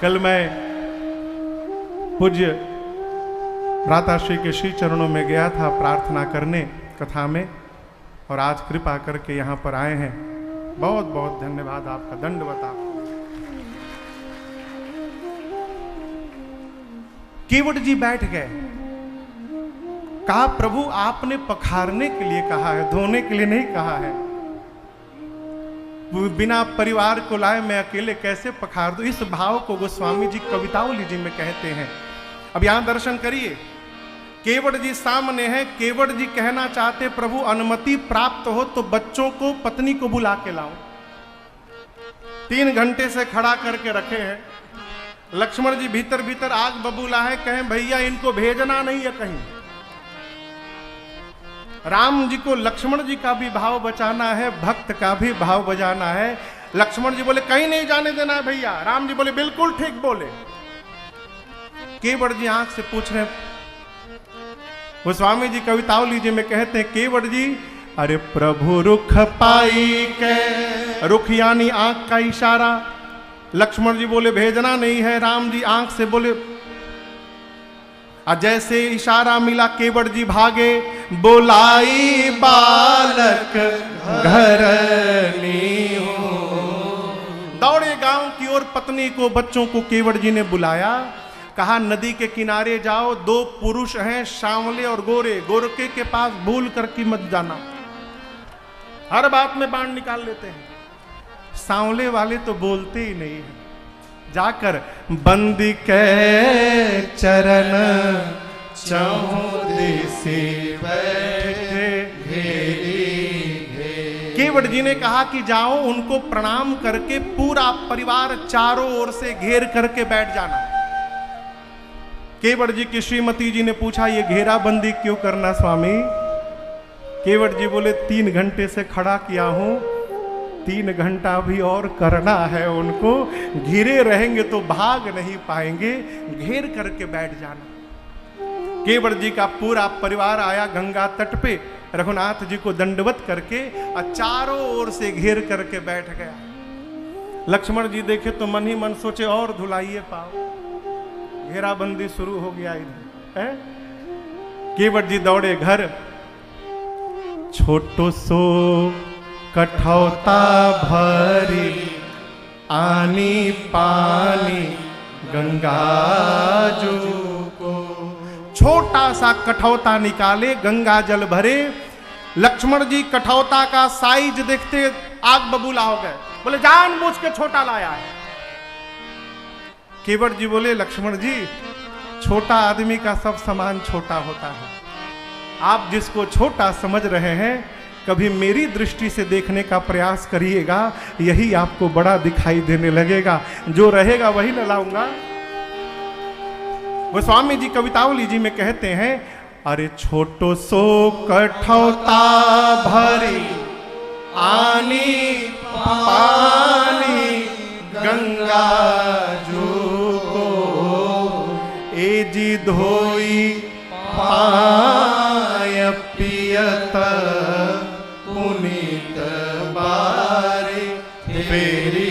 कल मैं पूज्य भ्राताश्री के श्री चरणों में गया था प्रार्थना करने कथा में, और आज कृपा करके यहाँ पर आए हैं। बहुत बहुत धन्यवाद आपका, दंडवत आपको। केवट जी बैठ गए, कहा प्रभु आपने पखारने के लिए कहा है, धोने के लिए नहीं कहा है। बिना परिवार को लाए मैं अकेले कैसे पखार दूं। इस भाव को गोस्वामी जी कवितावली जी में कहते हैं। अब यहां दर्शन करिए, केवट जी सामने है। केवट जी कहना चाहते प्रभु अनुमति प्राप्त हो तो बच्चों को पत्नी को बुला के लाऊं। 3 घंटे से खड़ा करके रखे हैं। लक्ष्मण जी भीतर भीतर आग बबूला है, कहें भैया इनको भेजना नहीं है कहीं। राम जी को लक्ष्मण जी का भी भाव बचाना है, भक्त का भी भाव बजाना है। लक्ष्मण जी बोले कहीं नहीं जाने देना है भैया। राम जी बोले बिल्कुल ठीक बोले। केवट जी आंख से पूछ रहे, गोस्वामी जी कवितावली जी में कहते हैं केवट जी अरे प्रभु रुख पाई के, रुख यानी आंख का इशारा। लक्ष्मण जी बोले भेजना नहीं है। राम जी आंख से बोले, जैसे इशारा मिला केवट जी भागे। बोलाई बालक घर दौड़े गांव की ओर। पत्नी को बच्चों को केवट जी ने बुलाया, कहा नदी के किनारे जाओ, 2 पुरुष हैं सांवले और गोरे, गोरके के पास भूल करके मत जाना। हर बात में बाण निकाल लेते हैं। सांवले वाले तो बोलते ही नहीं है। जाकर बंदी के चरण चौदिसी बैठे केवट जी ने कहा कि जाओ उनको प्रणाम करके पूरा परिवार चारों ओर से घेर करके बैठ जाना। केवट जी की श्रीमती जी ने पूछा ये घेराबंदी क्यों करना स्वामी? केवट जी बोले 3 घंटे से खड़ा किया हूं, 3 घंटा भी और करना है उनको। घिरे रहेंगे तो भाग नहीं पाएंगे, घेर करके बैठ जाना। केवट जी का पूरा परिवार आया गंगा तट पे, रघुनाथ जी को दंडवत करके और चारों ओर से घेर करके बैठ गया। लक्ष्मण जी देखे तो मन ही मन सोचे और धुलाइए पाओ। घेराबंदी शुरू हो गया इधर है। केवट जी दौड़े घर, छोटो सो कठौता भरी आनी पानी गंगा जो को। छोटा सा कठौता निकाले, गंगा जल भरे। लक्ष्मण जी कठौता का साइज देखते आग बबूला हो गए, बोले जानबूझ के छोटा लाया है। केवट जी बोले लक्ष्मण जी छोटा आदमी का सब सामान छोटा होता है, आप जिसको छोटा समझ रहे हैं कभी मेरी दृष्टि से देखने का प्रयास करिएगा, यही आपको बड़ा दिखाई देने लगेगा। जो रहेगा वही न लाऊंगा। वो स्वामी जी कवितावली जी में कहते हैं, अरे छोटो सो कठौता भरी आनी पानी गंगा जो एजी धोई पाय पियत पुनीत बारे फेरी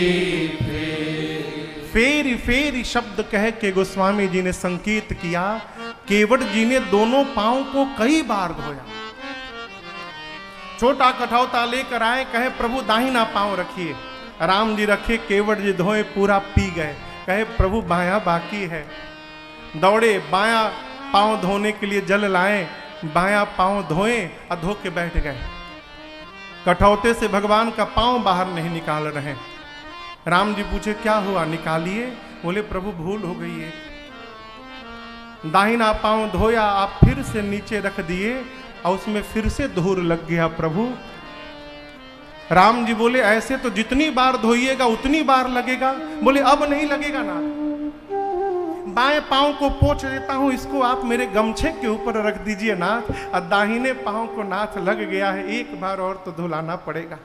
फेरी फेरी शब्द कह के गोस्वामी जी ने संकेत किया। केवट जी ने दोनों पांव को कई बार धोया। छोटा कठौता लेकर आए, कहे प्रभु दाहिना पांव रखिए। राम जी रखे, केवट जी धोए, पूरा पी गए। कहे प्रभु बायां बाकी है। दौड़े बायां पांव धोने के लिए जल लाए, बायां पांव धोए और धो के बैठ गए। कठौते से भगवान का पांव बाहर नहीं निकाल रहे। राम जी पूछे क्या हुआ? निकालिए। बोले प्रभु भूल हो गई है। दाहिना पांव धोया, आप फिर से नीचे रख दिए और उसमें फिर से धूल लग गया प्रभु। राम जी बोले ऐसे तो जितनी बार धोइएगा उतनी बार लगेगा। बोले अब नहीं लगेगा ना, बाएं पांव को पोंछ देता हूं, इसको आप मेरे गमछे के ऊपर रख दीजिए नाथ। और दाहिने पांव को नाथ लग गया है, एक बार और तो धुलाना पड़ेगा।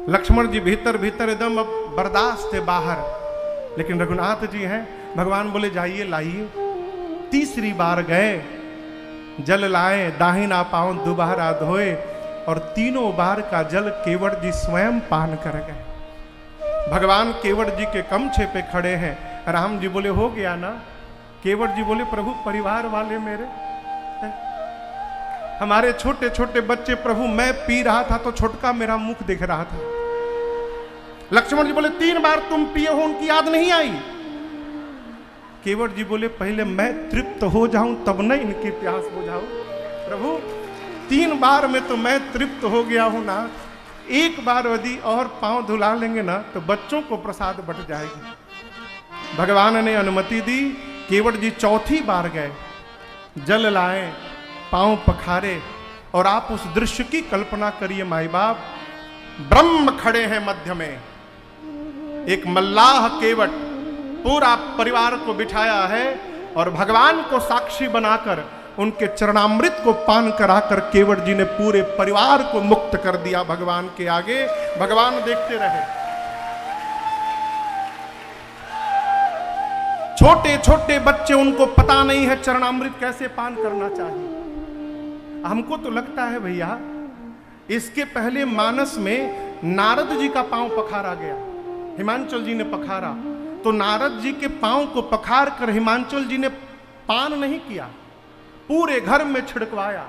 लक्ष्मण जी भीतर भीतर एकदम अब बर्दाश्त है बाहर, लेकिन रघुनाथ जी हैं। भगवान बोले जाइए लाइए। तीसरी बार गए, जल लाए, दाहिना पांव दोबारा धोए और तीनों बार का जल केवट जी स्वयं पान कर गए। भगवान केवट जी के कमछे पे खड़े हैं। राम जी बोले हो गया ना? केवट जी बोले प्रभु परिवार वाले मेरे, हमारे छोटे छोटे बच्चे, प्रभु मैं पी रहा था तो छोटका मेरा मुख दिख रहा था। लक्ष्मण जी बोले 3 बार तुम पिए हो, उनकी याद नहीं आई? केवट जी बोले पहले मैं तृप्त हो जाऊं तब न इनकी प्यास बुझाऊं। प्रभु 3 बार में तो मैं तृप्त हो गया हूं ना, एक बार यदि और पांव धुला लेंगे ना तो बच्चों को प्रसाद बट जाएगी। भगवान ने अनुमति दी। केवट जी चौथी बार गए, जल लाए, पांव पखारे और आप उस दृश्य की कल्पना करिए माई बाप। ब्रह्म खड़े हैं मध्य में, एक मल्लाह केवट पूरा परिवार को बिठाया है और भगवान को साक्षी बनाकर उनके चरणामृत को पान कराकर केवट जी ने पूरे परिवार को मुक्त कर दिया भगवान के आगे। भगवान देखते रहे। छोटे छोटे बच्चे, उनको पता नहीं है चरणामृत कैसे पान करना चाहिए। हमको तो लगता है भैया इसके पहले मानस में नारद जी का पांव पखारा गया, हिमांचल जी ने पखारा, तो नारद जी के पांव को पखार कर हिमांचल जी ने पान नहीं किया, पूरे घर में छिड़कवाया।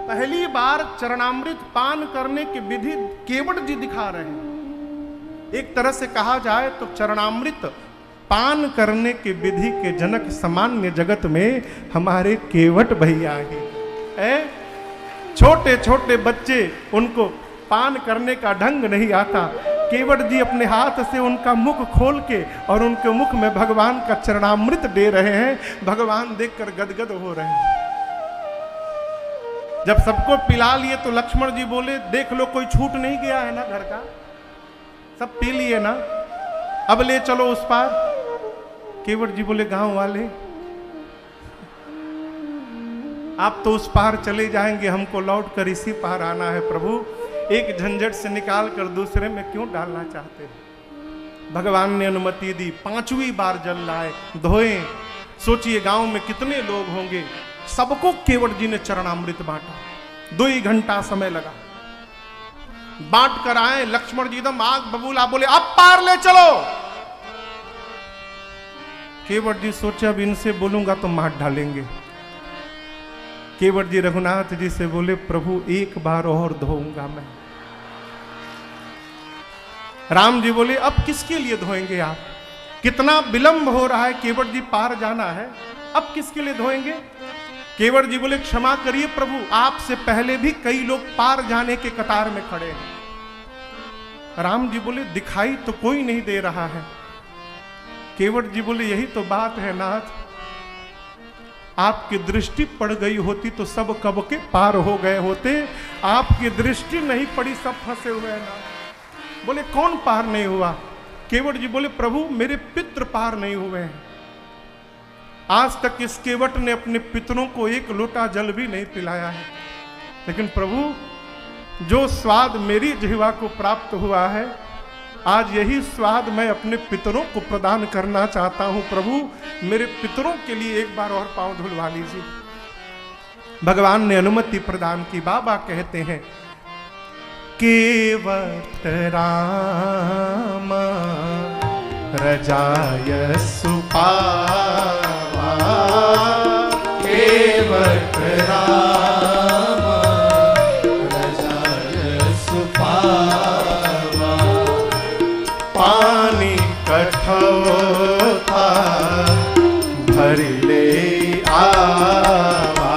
पहली बार चरणामृत पान करने की विधि केवट जी दिखा रहे हैं। एक तरह से कहा जाए तो चरणामृत पान करने की विधि के जनक सामान्य जगत में हमारे केवट भैया ही है। छोटे छोटे बच्चे उनको पान करने का ढंग नहीं आता। केवट जी अपने हाथ से उनका मुख खोल के और उनके मुख में भगवान का चरणामृत दे रहे हैं। भगवान देखकर गदगद हो रहे हैं। जब सबको पिला लिए तो लक्ष्मण जी बोले, देख लो कोई छूट नहीं गया है ना घर का, सब पी लिए ना, अब ले चलो उस पार। केवट जी बोले, गांव वाले आप तो उस पार चले जाएंगे, हमको लौट कर इसी पार आना है प्रभु। एक झंझट से निकाल कर दूसरे में क्यों डालना चाहते हैं? भगवान ने अनुमति दी। 5वीं बार जल लाए, धोए। सोचिए गांव में कितने लोग होंगे, सबको केवट जी ने चरणामृत बांटा। 2 ही घंटा समय लगा। बांट कर आए, लक्ष्मण जी एकदम आग बबूला, बोले अब पार ले चलो। केवट जी सोचे अब इनसे बोलूंगा तो मार डालेंगे। केवट जी रघुनाथ जी से बोले, प्रभु एक बार और धोऊंगा मैं। राम जी बोले, अब किसके लिए धोएंगे आप? कितना विलंब हो रहा है, केवट जी पार जाना है, अब किसके लिए धोएंगे? केवट जी बोले, क्षमा करिए प्रभु, आपसे पहले भी कई लोग पार जाने के कतार में खड़े हैं। राम जी बोले, दिखाई तो कोई नहीं दे रहा है। केवट जी बोले, यही तो बात है नाथ, आपकी दृष्टि पड़ गई होती तो सब कब के पार हो गए होते। आपकी दृष्टि नहीं पड़ी, सब फंसे हुए हैं ना। बोले, कौन पार नहीं हुआ? केवट जी बोले, प्रभु मेरे पितृ पार नहीं हुए हैं। आज तक इस केवट ने अपने पितरों को एक लोटा जल भी नहीं पिलाया है। लेकिन प्रभु जो स्वाद मेरी जिह्वा को प्राप्त हुआ है, आज यही स्वाद मैं अपने पितरों को प्रदान करना चाहता हूं। प्रभु मेरे पितरों के लिए एक बार और पांव धुलवा लीजिए। भगवान ने अनुमति प्रदान की। बाबा कहते हैं, केवट राम रजाय सुपावा, केवट राम रजाय सुपावा, पानी कठोता भर ले आवा,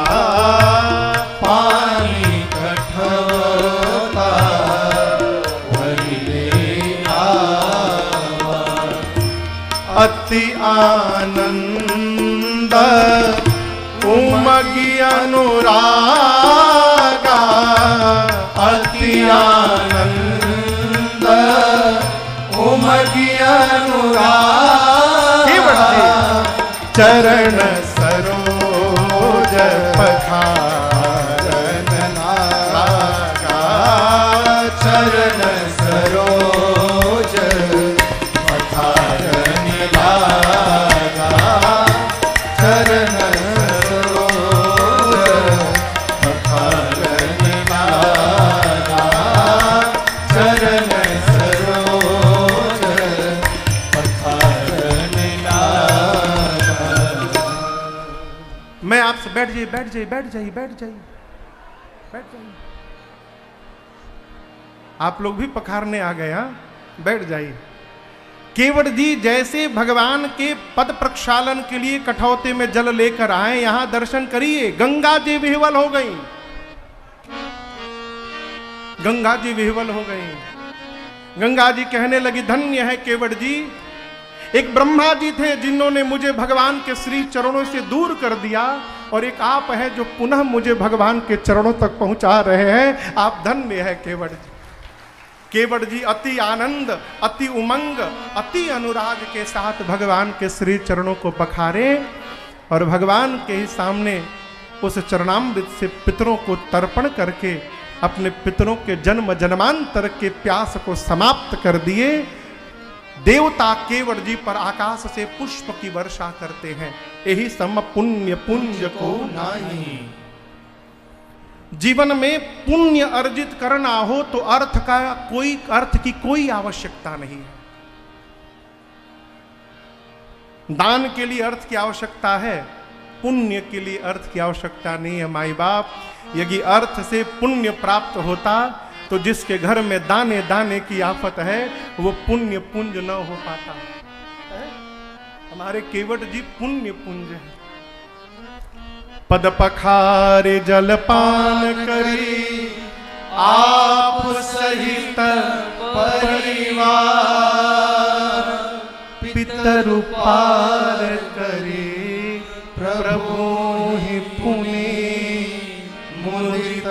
पानी कठोता भर ले आवा, अति आनंद उमगी अनुरागा, अति आनंद उमगी अनुरागा, चरण सरोज पखारन लागा, चरण सरोज पखारन लागा, चरण सरोज पखारन लागा, चरण सरोज पखारन लागा। मैं आपसे बैठ जाइए, बैठ जाइए, बैठ जाइए, बैठ जाइए, बैठ जाइए। आप लोग भी पखारने आ गए, हाँ, बैठ जाइए। केवट जी जैसे भगवान के पद प्रक्षालन के लिए कठौते में जल लेकर आए, यहां दर्शन करिए, गंगा जी विह्वल हो गई। गंगा जी विह्वल हो गई। गंगा जी कहने लगी, धन्य है केवट जी, एक ब्रह्मा जी थे जिन्होंने मुझे भगवान के श्री चरणों से दूर कर दिया, और एक आप है जो पुनः मुझे भगवान के चरणों तक पहुंचा रहे हैं। आप धन्य है केवट जी। केवट जी अति आनंद, अति उमंग, अति अनुराग के साथ भगवान के श्री चरणों को पखारे, और भगवान के ही सामने उस चरणामृत से पितरों को तर्पण करके अपने पितरों के जन्म जन्मांतर के प्यास को समाप्त कर दिए। देवता केवट जी पर आकाश से पुष्प की वर्षा करते हैं। यही सम पुण्य पुंज को नाही। जीवन में पुण्य अर्जित करना हो तो अर्थ की कोई आवश्यकता नहीं है। दान के लिए अर्थ की आवश्यकता है, पुण्य के लिए अर्थ की आवश्यकता नहीं है। माई बाप, यदि अर्थ से पुण्य प्राप्त होता तो जिसके घर में दाने दाने की आफत है वो पुण्य पुंज न हो पाता है। हमारे केवट जी पुण्य पुंज है। पद पखारे जलपान करी आप सहित परिवार पितरु पार करे प्रभु ही पुनि मुदित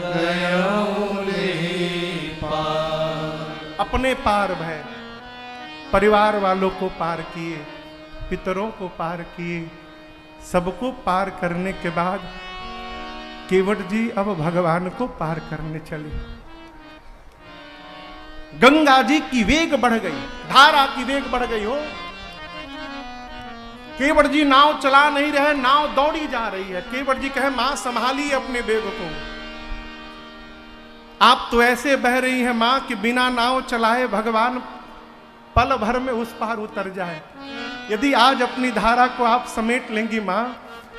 गयौले पार। अपने पार भय, परिवार वालों को पार किए, पितरों को पार किए, सबको पार करने के बाद केवट जी अब भगवान को पार करने चले। गंगा जी की वेग बढ़ गई, धारा की वेग बढ़ गई हो। केवट जी नाव चला नहीं रहे, नाव दौड़ी जा रही है। केवट जी कहे मां संभालिए अपने वेग को, आप तो ऐसे बह रही हैं मां कि बिना नाव चलाए भगवान पल भर में उस पार उतर जाए। यदि आज अपनी धारा को आप समेट लेंगी मां,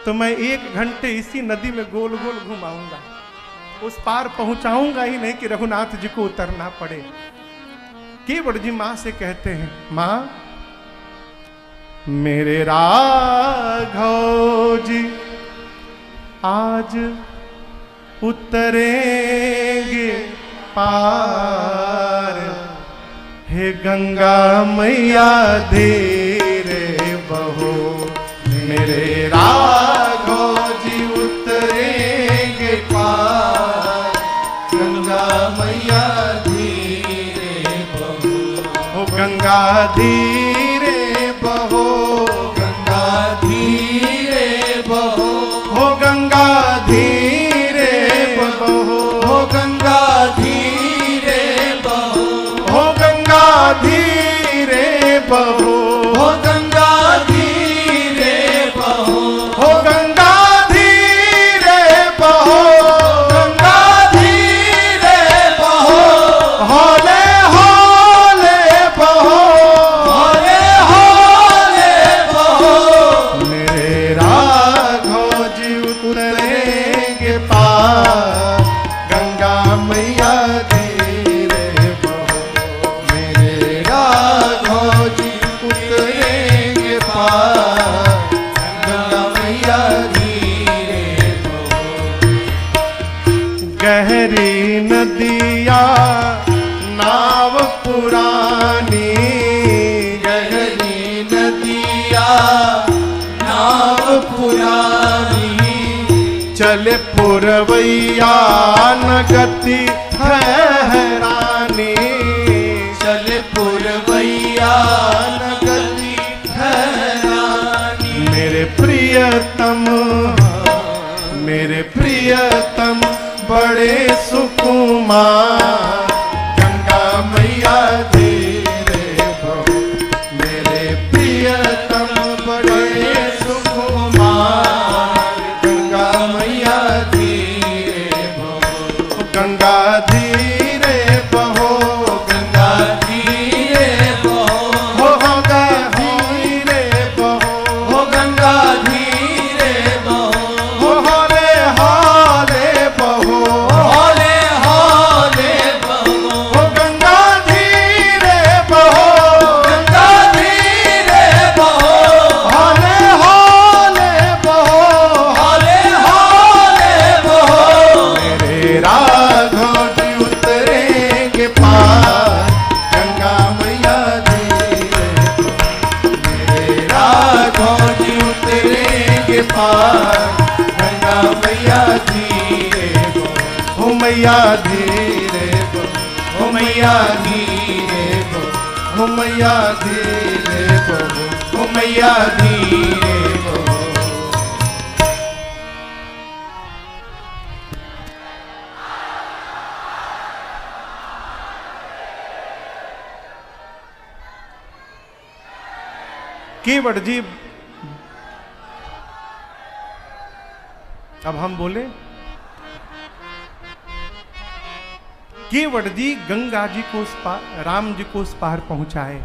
तो मैं 1 घंटे इसी नदी में गोल गोल घुमाऊंगा, उस पार पहुंचाऊंगा ही नहीं कि रघुनाथ जी को उतरना पड़े। केवट जी मां से कहते हैं मां मेरे राघव जी आज उतरेंगे पार, हे गंगा मैया धीरे बहो। मेरे राघव जी उतरेंगे पार, गंगा मैया धीरे बहो। हो गंगा धीरे बहो, गंगा धीरे बहो। हो गंगा धीरे बहो, हो गंगा धीरे बहो। हो गंगा धीरे बहो, हो गंगा धीरे बहो। हो गंगा धीरे बहो, गंगा धीरे बहो। हौले हौले बहो, हौले हौले बहो। मेरे राघव जी उतरेंगे पार, गंगा मैया धीरे बहो। मेरे राघव जी उतरेंगे पार, गंगा मैया धीरे बहो। गहरी नदिया नाव पुरानी, गहरी नदिया नाव पुरानी। चले पुरवैया न गति ठहरानी, चले पुरवैया न गति ठहरानी। मेरे प्रियतम, मेरे प्रियतम बड़े सुकुमार, गंगा मैया धीरे बहो। मेरे प्रियतम बड़े सुकुमार, गंगा मैया धीरे बहो। गंगा धीरे बहो, गंगा धीरे बहो। हो गंगा धीरे बहो, हो गंगा धीरे बहो। हो हौले हौले बहो, हौले हौले बहो। हो गंगा धीरे बहो, गंगा धीरे बहो। हौले हौले बहो, हौले हौले बहो। मेरे राघव जी उतरेंगे पार, गंगा मैया धीरे बहो। मेरे राघव जी उतरेंगे पार, गंगा मैया धीरे बहो। हो मैया धीरे बहो, हो मैया धीरे बहो। हो मैया धीरे बहो, हो मैया धीरे बहो। केवट जी, अब हम बोले केवट जी गंगा जी को उस पार, राम जी को उस पार पहुंचाए।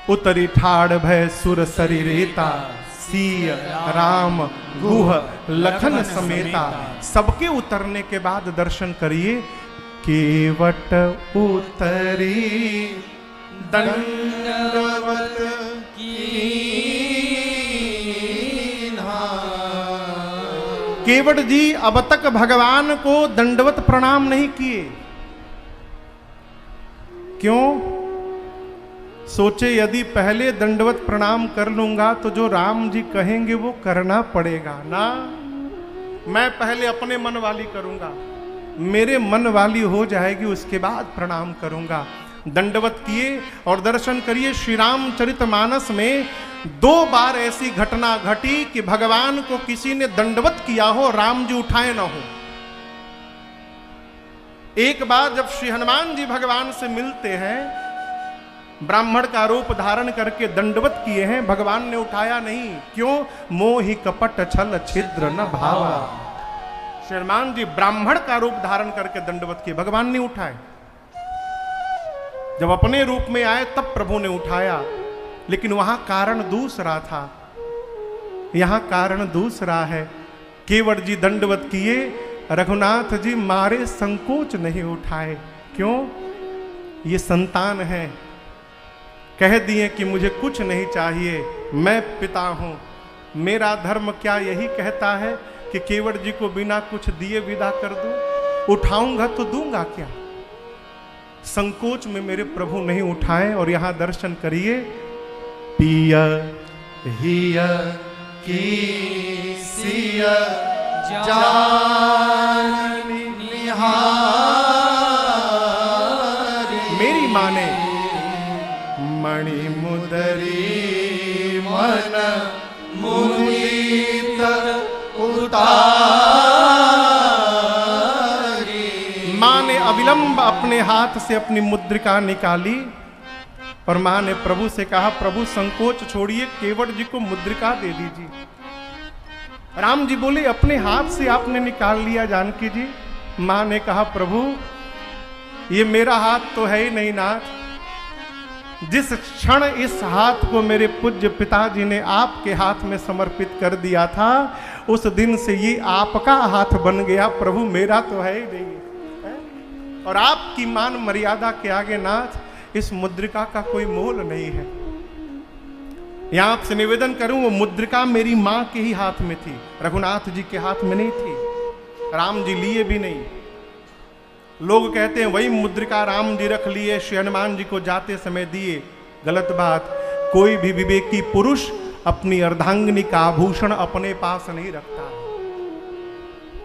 उतरी ठाड़ भय सुर शरीरेता, सीय राम गुह लखन समेता। सबके उतरने के बाद दर्शन करिए, केवट उतरी दंडवत कीन्हा। केवट जी अब तक भगवान को दंडवत प्रणाम नहीं किए। क्यों? सोचे यदि पहले दंडवत प्रणाम कर लूंगा तो जो राम जी कहेंगे वो करना पड़ेगा ना। मैं पहले अपने मन वाली करूंगा, मेरे मन वाली हो जाएगी उसके बाद प्रणाम करूंगा। दंडवत किए और दर्शन करिए। श्री रामचरितमानस में 2 बार ऐसी घटना घटी कि भगवान को किसी ने दंडवत किया हो, राम जी उठाए ना हो। एक बार जब श्री हनुमान जी भगवान से मिलते हैं, ब्राह्मण का रूप धारण करके दंडवत किए हैं, भगवान ने उठाया नहीं। क्यों? मोहि कपट छल छिद्र न भावा। श्री हनुमान जी ब्राह्मण का रूप धारण करके दंडवत किए, भगवान ने उठाए। जब अपने रूप में आए तब प्रभु ने उठाया, लेकिन वहां कारण दूसरा था, यहां कारण दूसरा है। केवट जी दंडवत किए, रघुनाथ जी मारे संकोच नहीं उठाए। क्यों? ये संतान है, कह दिए कि मुझे कुछ नहीं चाहिए, मैं पिता हूं। मेरा धर्म क्या यही कहता है कि केवट जी को बिना कुछ दिए विदा कर दूं? उठाऊंगा तो दूंगा क्या? संकोच में मेरे प्रभु नहीं उठाए। और यहां दर्शन करिए, पिया हिया की सिया जान निहारी। मेरी माने मणि मुदरी मन मुनीत उतारी। मां ने अविलंब अपने हाथ से अपनी मुद्रिका निकाली और मां ने प्रभु से कहा, प्रभु संकोच छोड़िए, केवट जी को मुद्रिका दे दीजिए। राम जी बोले, अपने हाथ से आपने निकाल लिया जानकी जी। मां ने कहा, प्रभु ये मेरा हाथ तो है ही नहीं नाथ। जिस क्षण इस हाथ को मेरे पूज्य पिताजी ने आपके हाथ में समर्पित कर दिया था, उस दिन से ये आपका हाथ बन गया प्रभु, मेरा तो है ही नहीं है? और आपकी मान मर्यादा के आगे नाथ इस मुद्रिका का कोई मोल नहीं है। यहां आपसे निवेदन करूं, वो मुद्रिका मेरी मां के ही हाथ में थी, रघुनाथ जी के हाथ में नहीं थी। राम जी लिए भी नहीं। लोग कहते हैं वही मुद्रिका राम जी रख लिए, श्री हनुमान जी को जाते समय दिए। गलत बात। कोई भी विवेकी पुरुष अपनी अर्धांगिनी का आभूषण अपने पास नहीं रखता,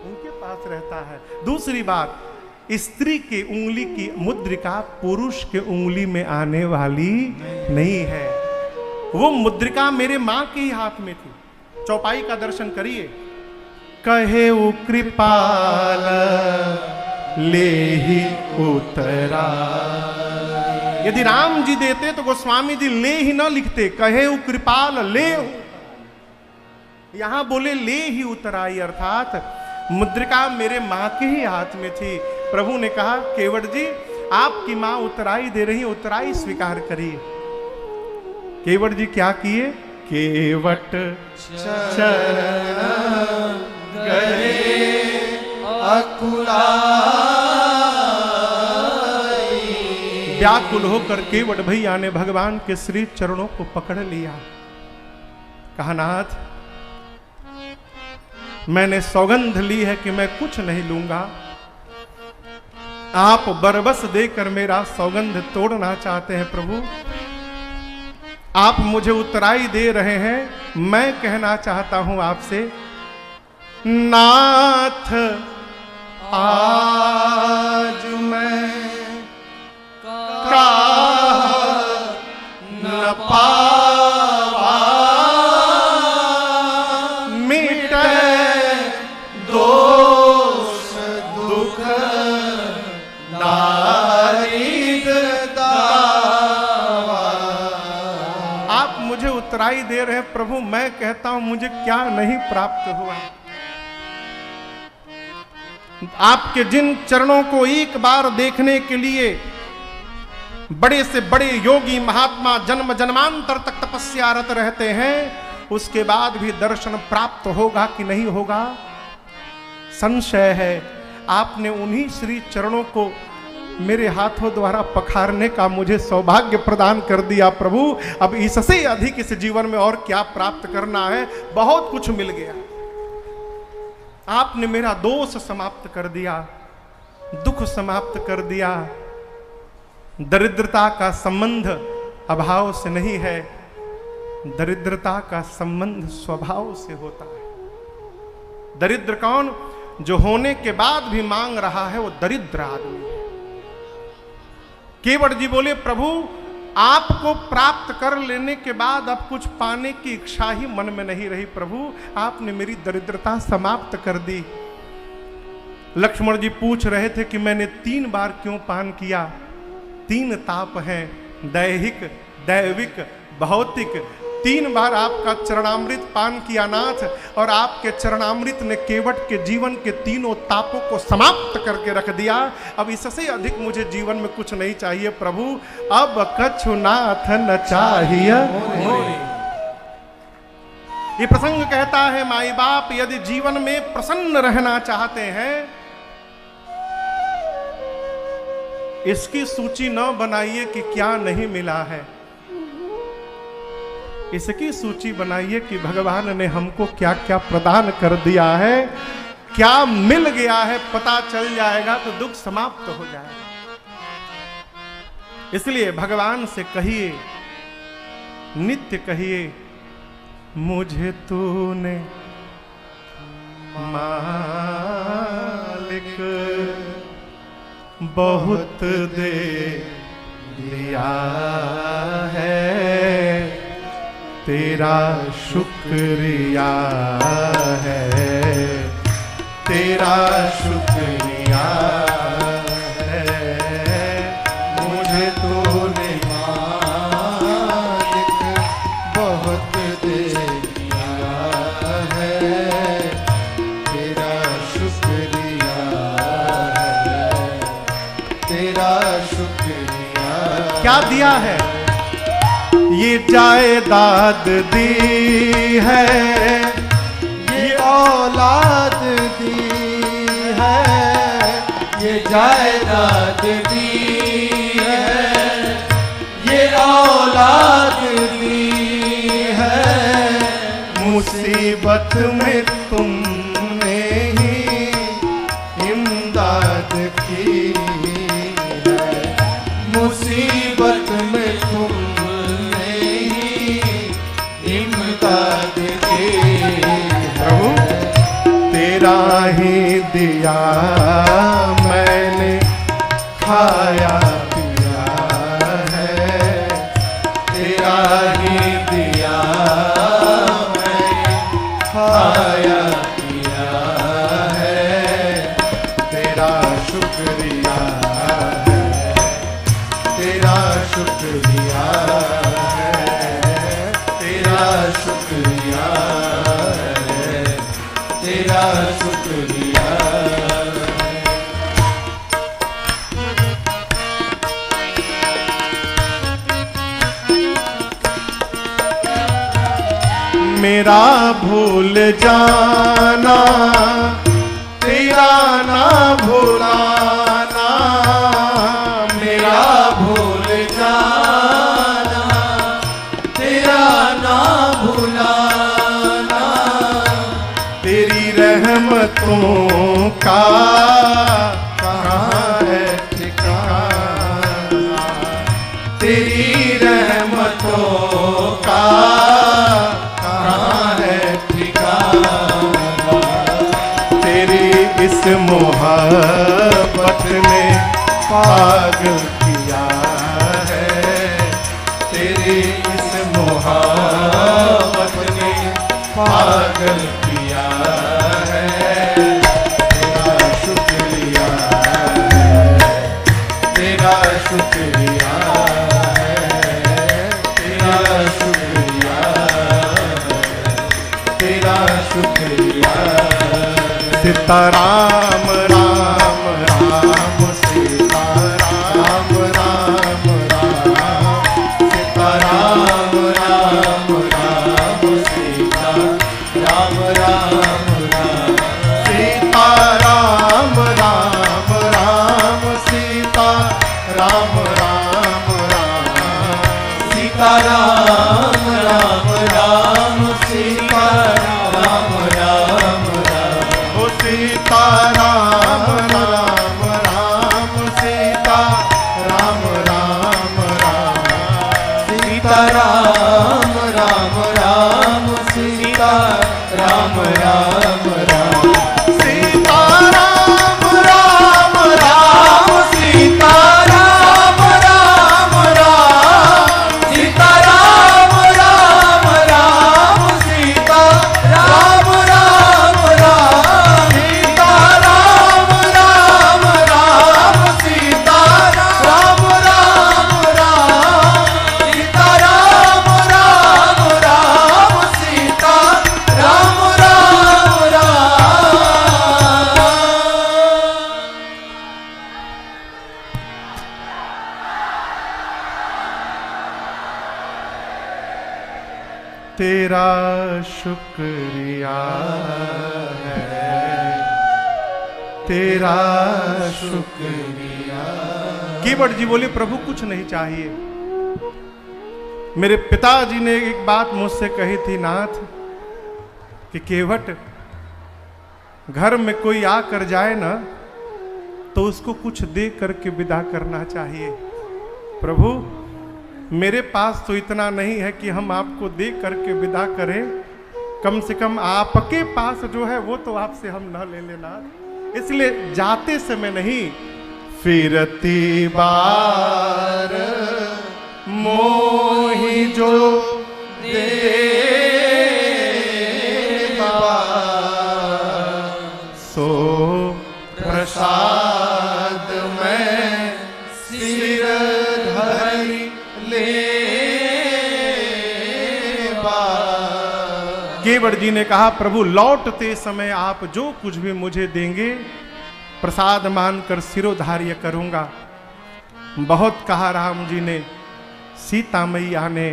उनके पास रहता है। दूसरी बात, स्त्री के उंगली की मुद्रिका पुरुष के उंगली में आने वाली नहीं है। वो मुद्रिका मेरे मां के ही हाथ में थी। चौपाई का दर्शन करिए। कहे वो कृपाल ले ही उतरा। यदि राम जी देते तो गोस्वामी जी ले ही ना लिखते, कहे वो कृपाल ले। यहां बोले ले ही उतराई, अर्थात मुद्रिका मेरे मां के ही हाथ में थी। प्रभु ने कहा, केवट जी आपकी मां उतराई दे रही, उतराई स्वीकार करिए। केवट जी क्या किए? केवट चरण गए अकुलाई। व्याकुल होकर केवट भैया ने भगवान के श्री चरणों को पकड़ लिया। कहा, नाथ मैंने सौगंध ली है कि मैं कुछ नहीं लूंगा, आप बरबस देकर मेरा सौगंध तोड़ना चाहते हैं। प्रभु आप मुझे उतराई दे रहे हैं, मैं कहना चाहता हूं आपसे, नाथ आज मैं न पावा मिटे दोष दुख दारिद दावा। आप मुझे उतराई दे रहे हैं प्रभु, मैं कहता हूं मुझे क्या नहीं प्राप्त हुआ। आपके जिन चरणों को एक बार देखने के लिए बड़े से बड़े योगी महात्मा जन्म जन्मांतर तक तपस्यारत रहते हैं, उसके बाद भी दर्शन प्राप्त होगा कि नहीं होगा, संशय है। आपने उन्हीं श्री चरणों को मेरे हाथों द्वारा पखारने का मुझे सौभाग्य प्रदान कर दिया प्रभु। अब इससे अधिक इस जीवन में और क्या प्राप्त करना है? बहुत कुछ मिल गया। आपने मेरा दोष समाप्त कर दिया, दुख समाप्त कर दिया। दरिद्रता का संबंध अभाव से नहीं है, दरिद्रता का संबंध स्वभाव से होता है। दरिद्र कौन? जो होने के बाद भी मांग रहा है वो दरिद्र आदमी है। केवट जी बोले, प्रभु आपको प्राप्त कर लेने के बाद अब कुछ पाने की इच्छा ही मन में नहीं रही। प्रभु आपने मेरी दरिद्रता समाप्त कर दी। लक्ष्मण जी पूछ रहे थे कि मैंने 3 बार क्यों पान किया? 3 ताप हैं, दैहिक, दैविक, भौतिक। 3 बार आपका चरणामृत पान किया नाथ, और आपके चरणामृत ने केवट के जीवन के 3 तापों को समाप्त करके रख दिया। अब इससे अधिक मुझे जीवन में कुछ नहीं चाहिए प्रभु, अब कछु नाथ न चाहिए। ये प्रसंग कहता है, माई बाप यदि जीवन में प्रसन्न रहना चाहते हैं, इसकी सूची न बनाइए कि क्या नहीं मिला है, इसकी सूची बनाइए कि भगवान ने हमको क्या क्या प्रदान कर दिया है, क्या मिल गया है। पता चल जाएगा तो दुख समाप्त हो जाएगा। इसलिए भगवान से कहिए, नित्य कहिए, मुझे तूने मालिक बहुत दे दिया है, तेरा शुक्रिया है, तेरा शुक्रिया है। मुझे तूने मालिक बहुत दे दिया है, तेरा शुक्रिया है, तेरा शुक्रिया। क्या दिया है? ये जायदाद दी है, ये औलाद दी है, ये जायदाद दी है, ये औलाद दी है। मुसीबत में तुमने ही इमदाद की है, मुसीबत में तुमने इमदाद की प्रभु तेरा ही दिया मैंने खाया पिया है, तेरा ही दिया मैंने खाया पिया है, तेरा शुक्रिया है, तेरा शुक्रिया है, तेरा शुक्रिया है, तेरा शुक्रिया है। मेरा भूल जाना तेरा ना भुलाना, मेरा भूल जाना तेरा ना भुलाना, तेरी रहमतों का कहाँ है ठिकाना, तेरी रहमतों का कहाँ है ठिकाना, तेरी इस मोहब्बत ने पागल किया है, तेरी इस मोहब्बत ने पागल किया है, तेरा शुक्रिया है, तेरा शुक्रिया है, तेरा शुक्रिया है, तेरा शुक्रिया। सीताराम राम राम सीताराम राम राम, सीताराम राम राम सीता राम राम राम, सीताराम राम राम सीता राम राम राम, सीताराम राम राम सीता राम राम राम, ओ राम राम सीता राम राम राम सीता राम राम राम सीता राम राम राम सीता राम राम राम सीता राम राम राम सीता राम राम राम सीता राम राम राम सीता राम राम राम। तेरा शुक्रिया है, तेरा शुक्रिया। केवट जी बोले प्रभु कुछ नहीं चाहिए। मेरे पिताजी ने एक बात मुझसे कही थी नाथ कि केवट घर में कोई आकर जाए ना तो उसको कुछ दे करके विदा करना चाहिए। प्रभु मेरे पास तो इतना नहीं है कि हम आपको दे करके विदा करें, कम से कम आपके पास जो है वो तो आपसे हम न ले लेना, इसलिए जाते समय नहीं फिरती बार मोहि जो देवा सो प्रसाद में सिर धरि लेवा। केवट जी ने कहा प्रभु लौटते समय आप जो कुछ भी मुझे देंगे प्रसाद मानकर सिरोधार्य करूंगा। बहुत कहा राम जी ने, सीता मैया ने,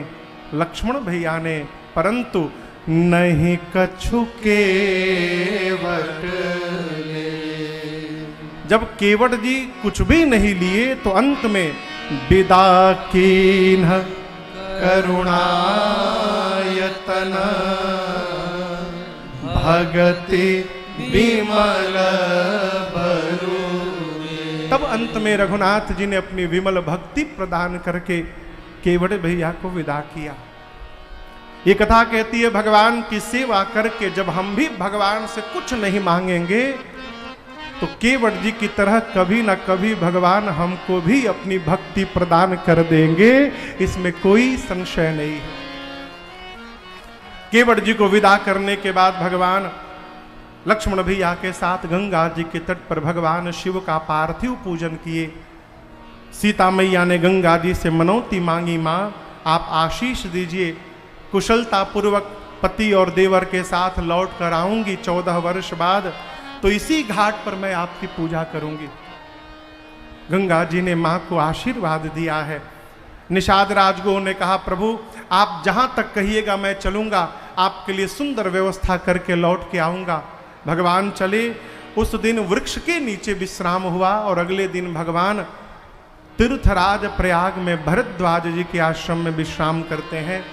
लक्ष्मण भैया ने, परंतु नहीं कछु केवट ले। जब केवट जी कुछ भी नहीं लिए तो अंत में विदा कीन्ह करुणायतन भगति विमल भरू। तब अंत में रघुनाथ जी ने अपनी विमल भक्ति प्रदान करके केवट भैया को विदा किया। ये कथा कहती है भगवान की सेवा करके जब हम भी भगवान से कुछ नहीं मांगेंगे तो केवट जी की तरह कभी ना कभी भगवान हमको भी अपनी भक्ति प्रदान कर देंगे, इसमें कोई संशय नहीं है। केवट जी को विदा करने के बाद भगवान लक्ष्मण भैया के साथ गंगा जी के तट पर भगवान शिव का पार्थिव पूजन किए। सीता मैया ने गंगा जी से मनौती मांगी, मां आप आशीष दीजिए, कुशलता पूर्वक पति और देवर के साथ लौट कर आऊंगी 14 वर्ष बाद, तो इसी घाट पर मैं आपकी पूजा करूंगी। गंगा जी ने मां को आशीर्वाद दिया है। निषाद राजगुरु ने कहा प्रभु आप जहां तक कहिएगा मैं चलूंगा, आपके लिए सुंदर व्यवस्था करके लौट के आऊंगा। भगवान चले। उस दिन वृक्ष के नीचे विश्राम हुआ और अगले दिन भगवान तीर्थराज प्रयाग में भरद्वाज जी के आश्रम में विश्राम करते हैं।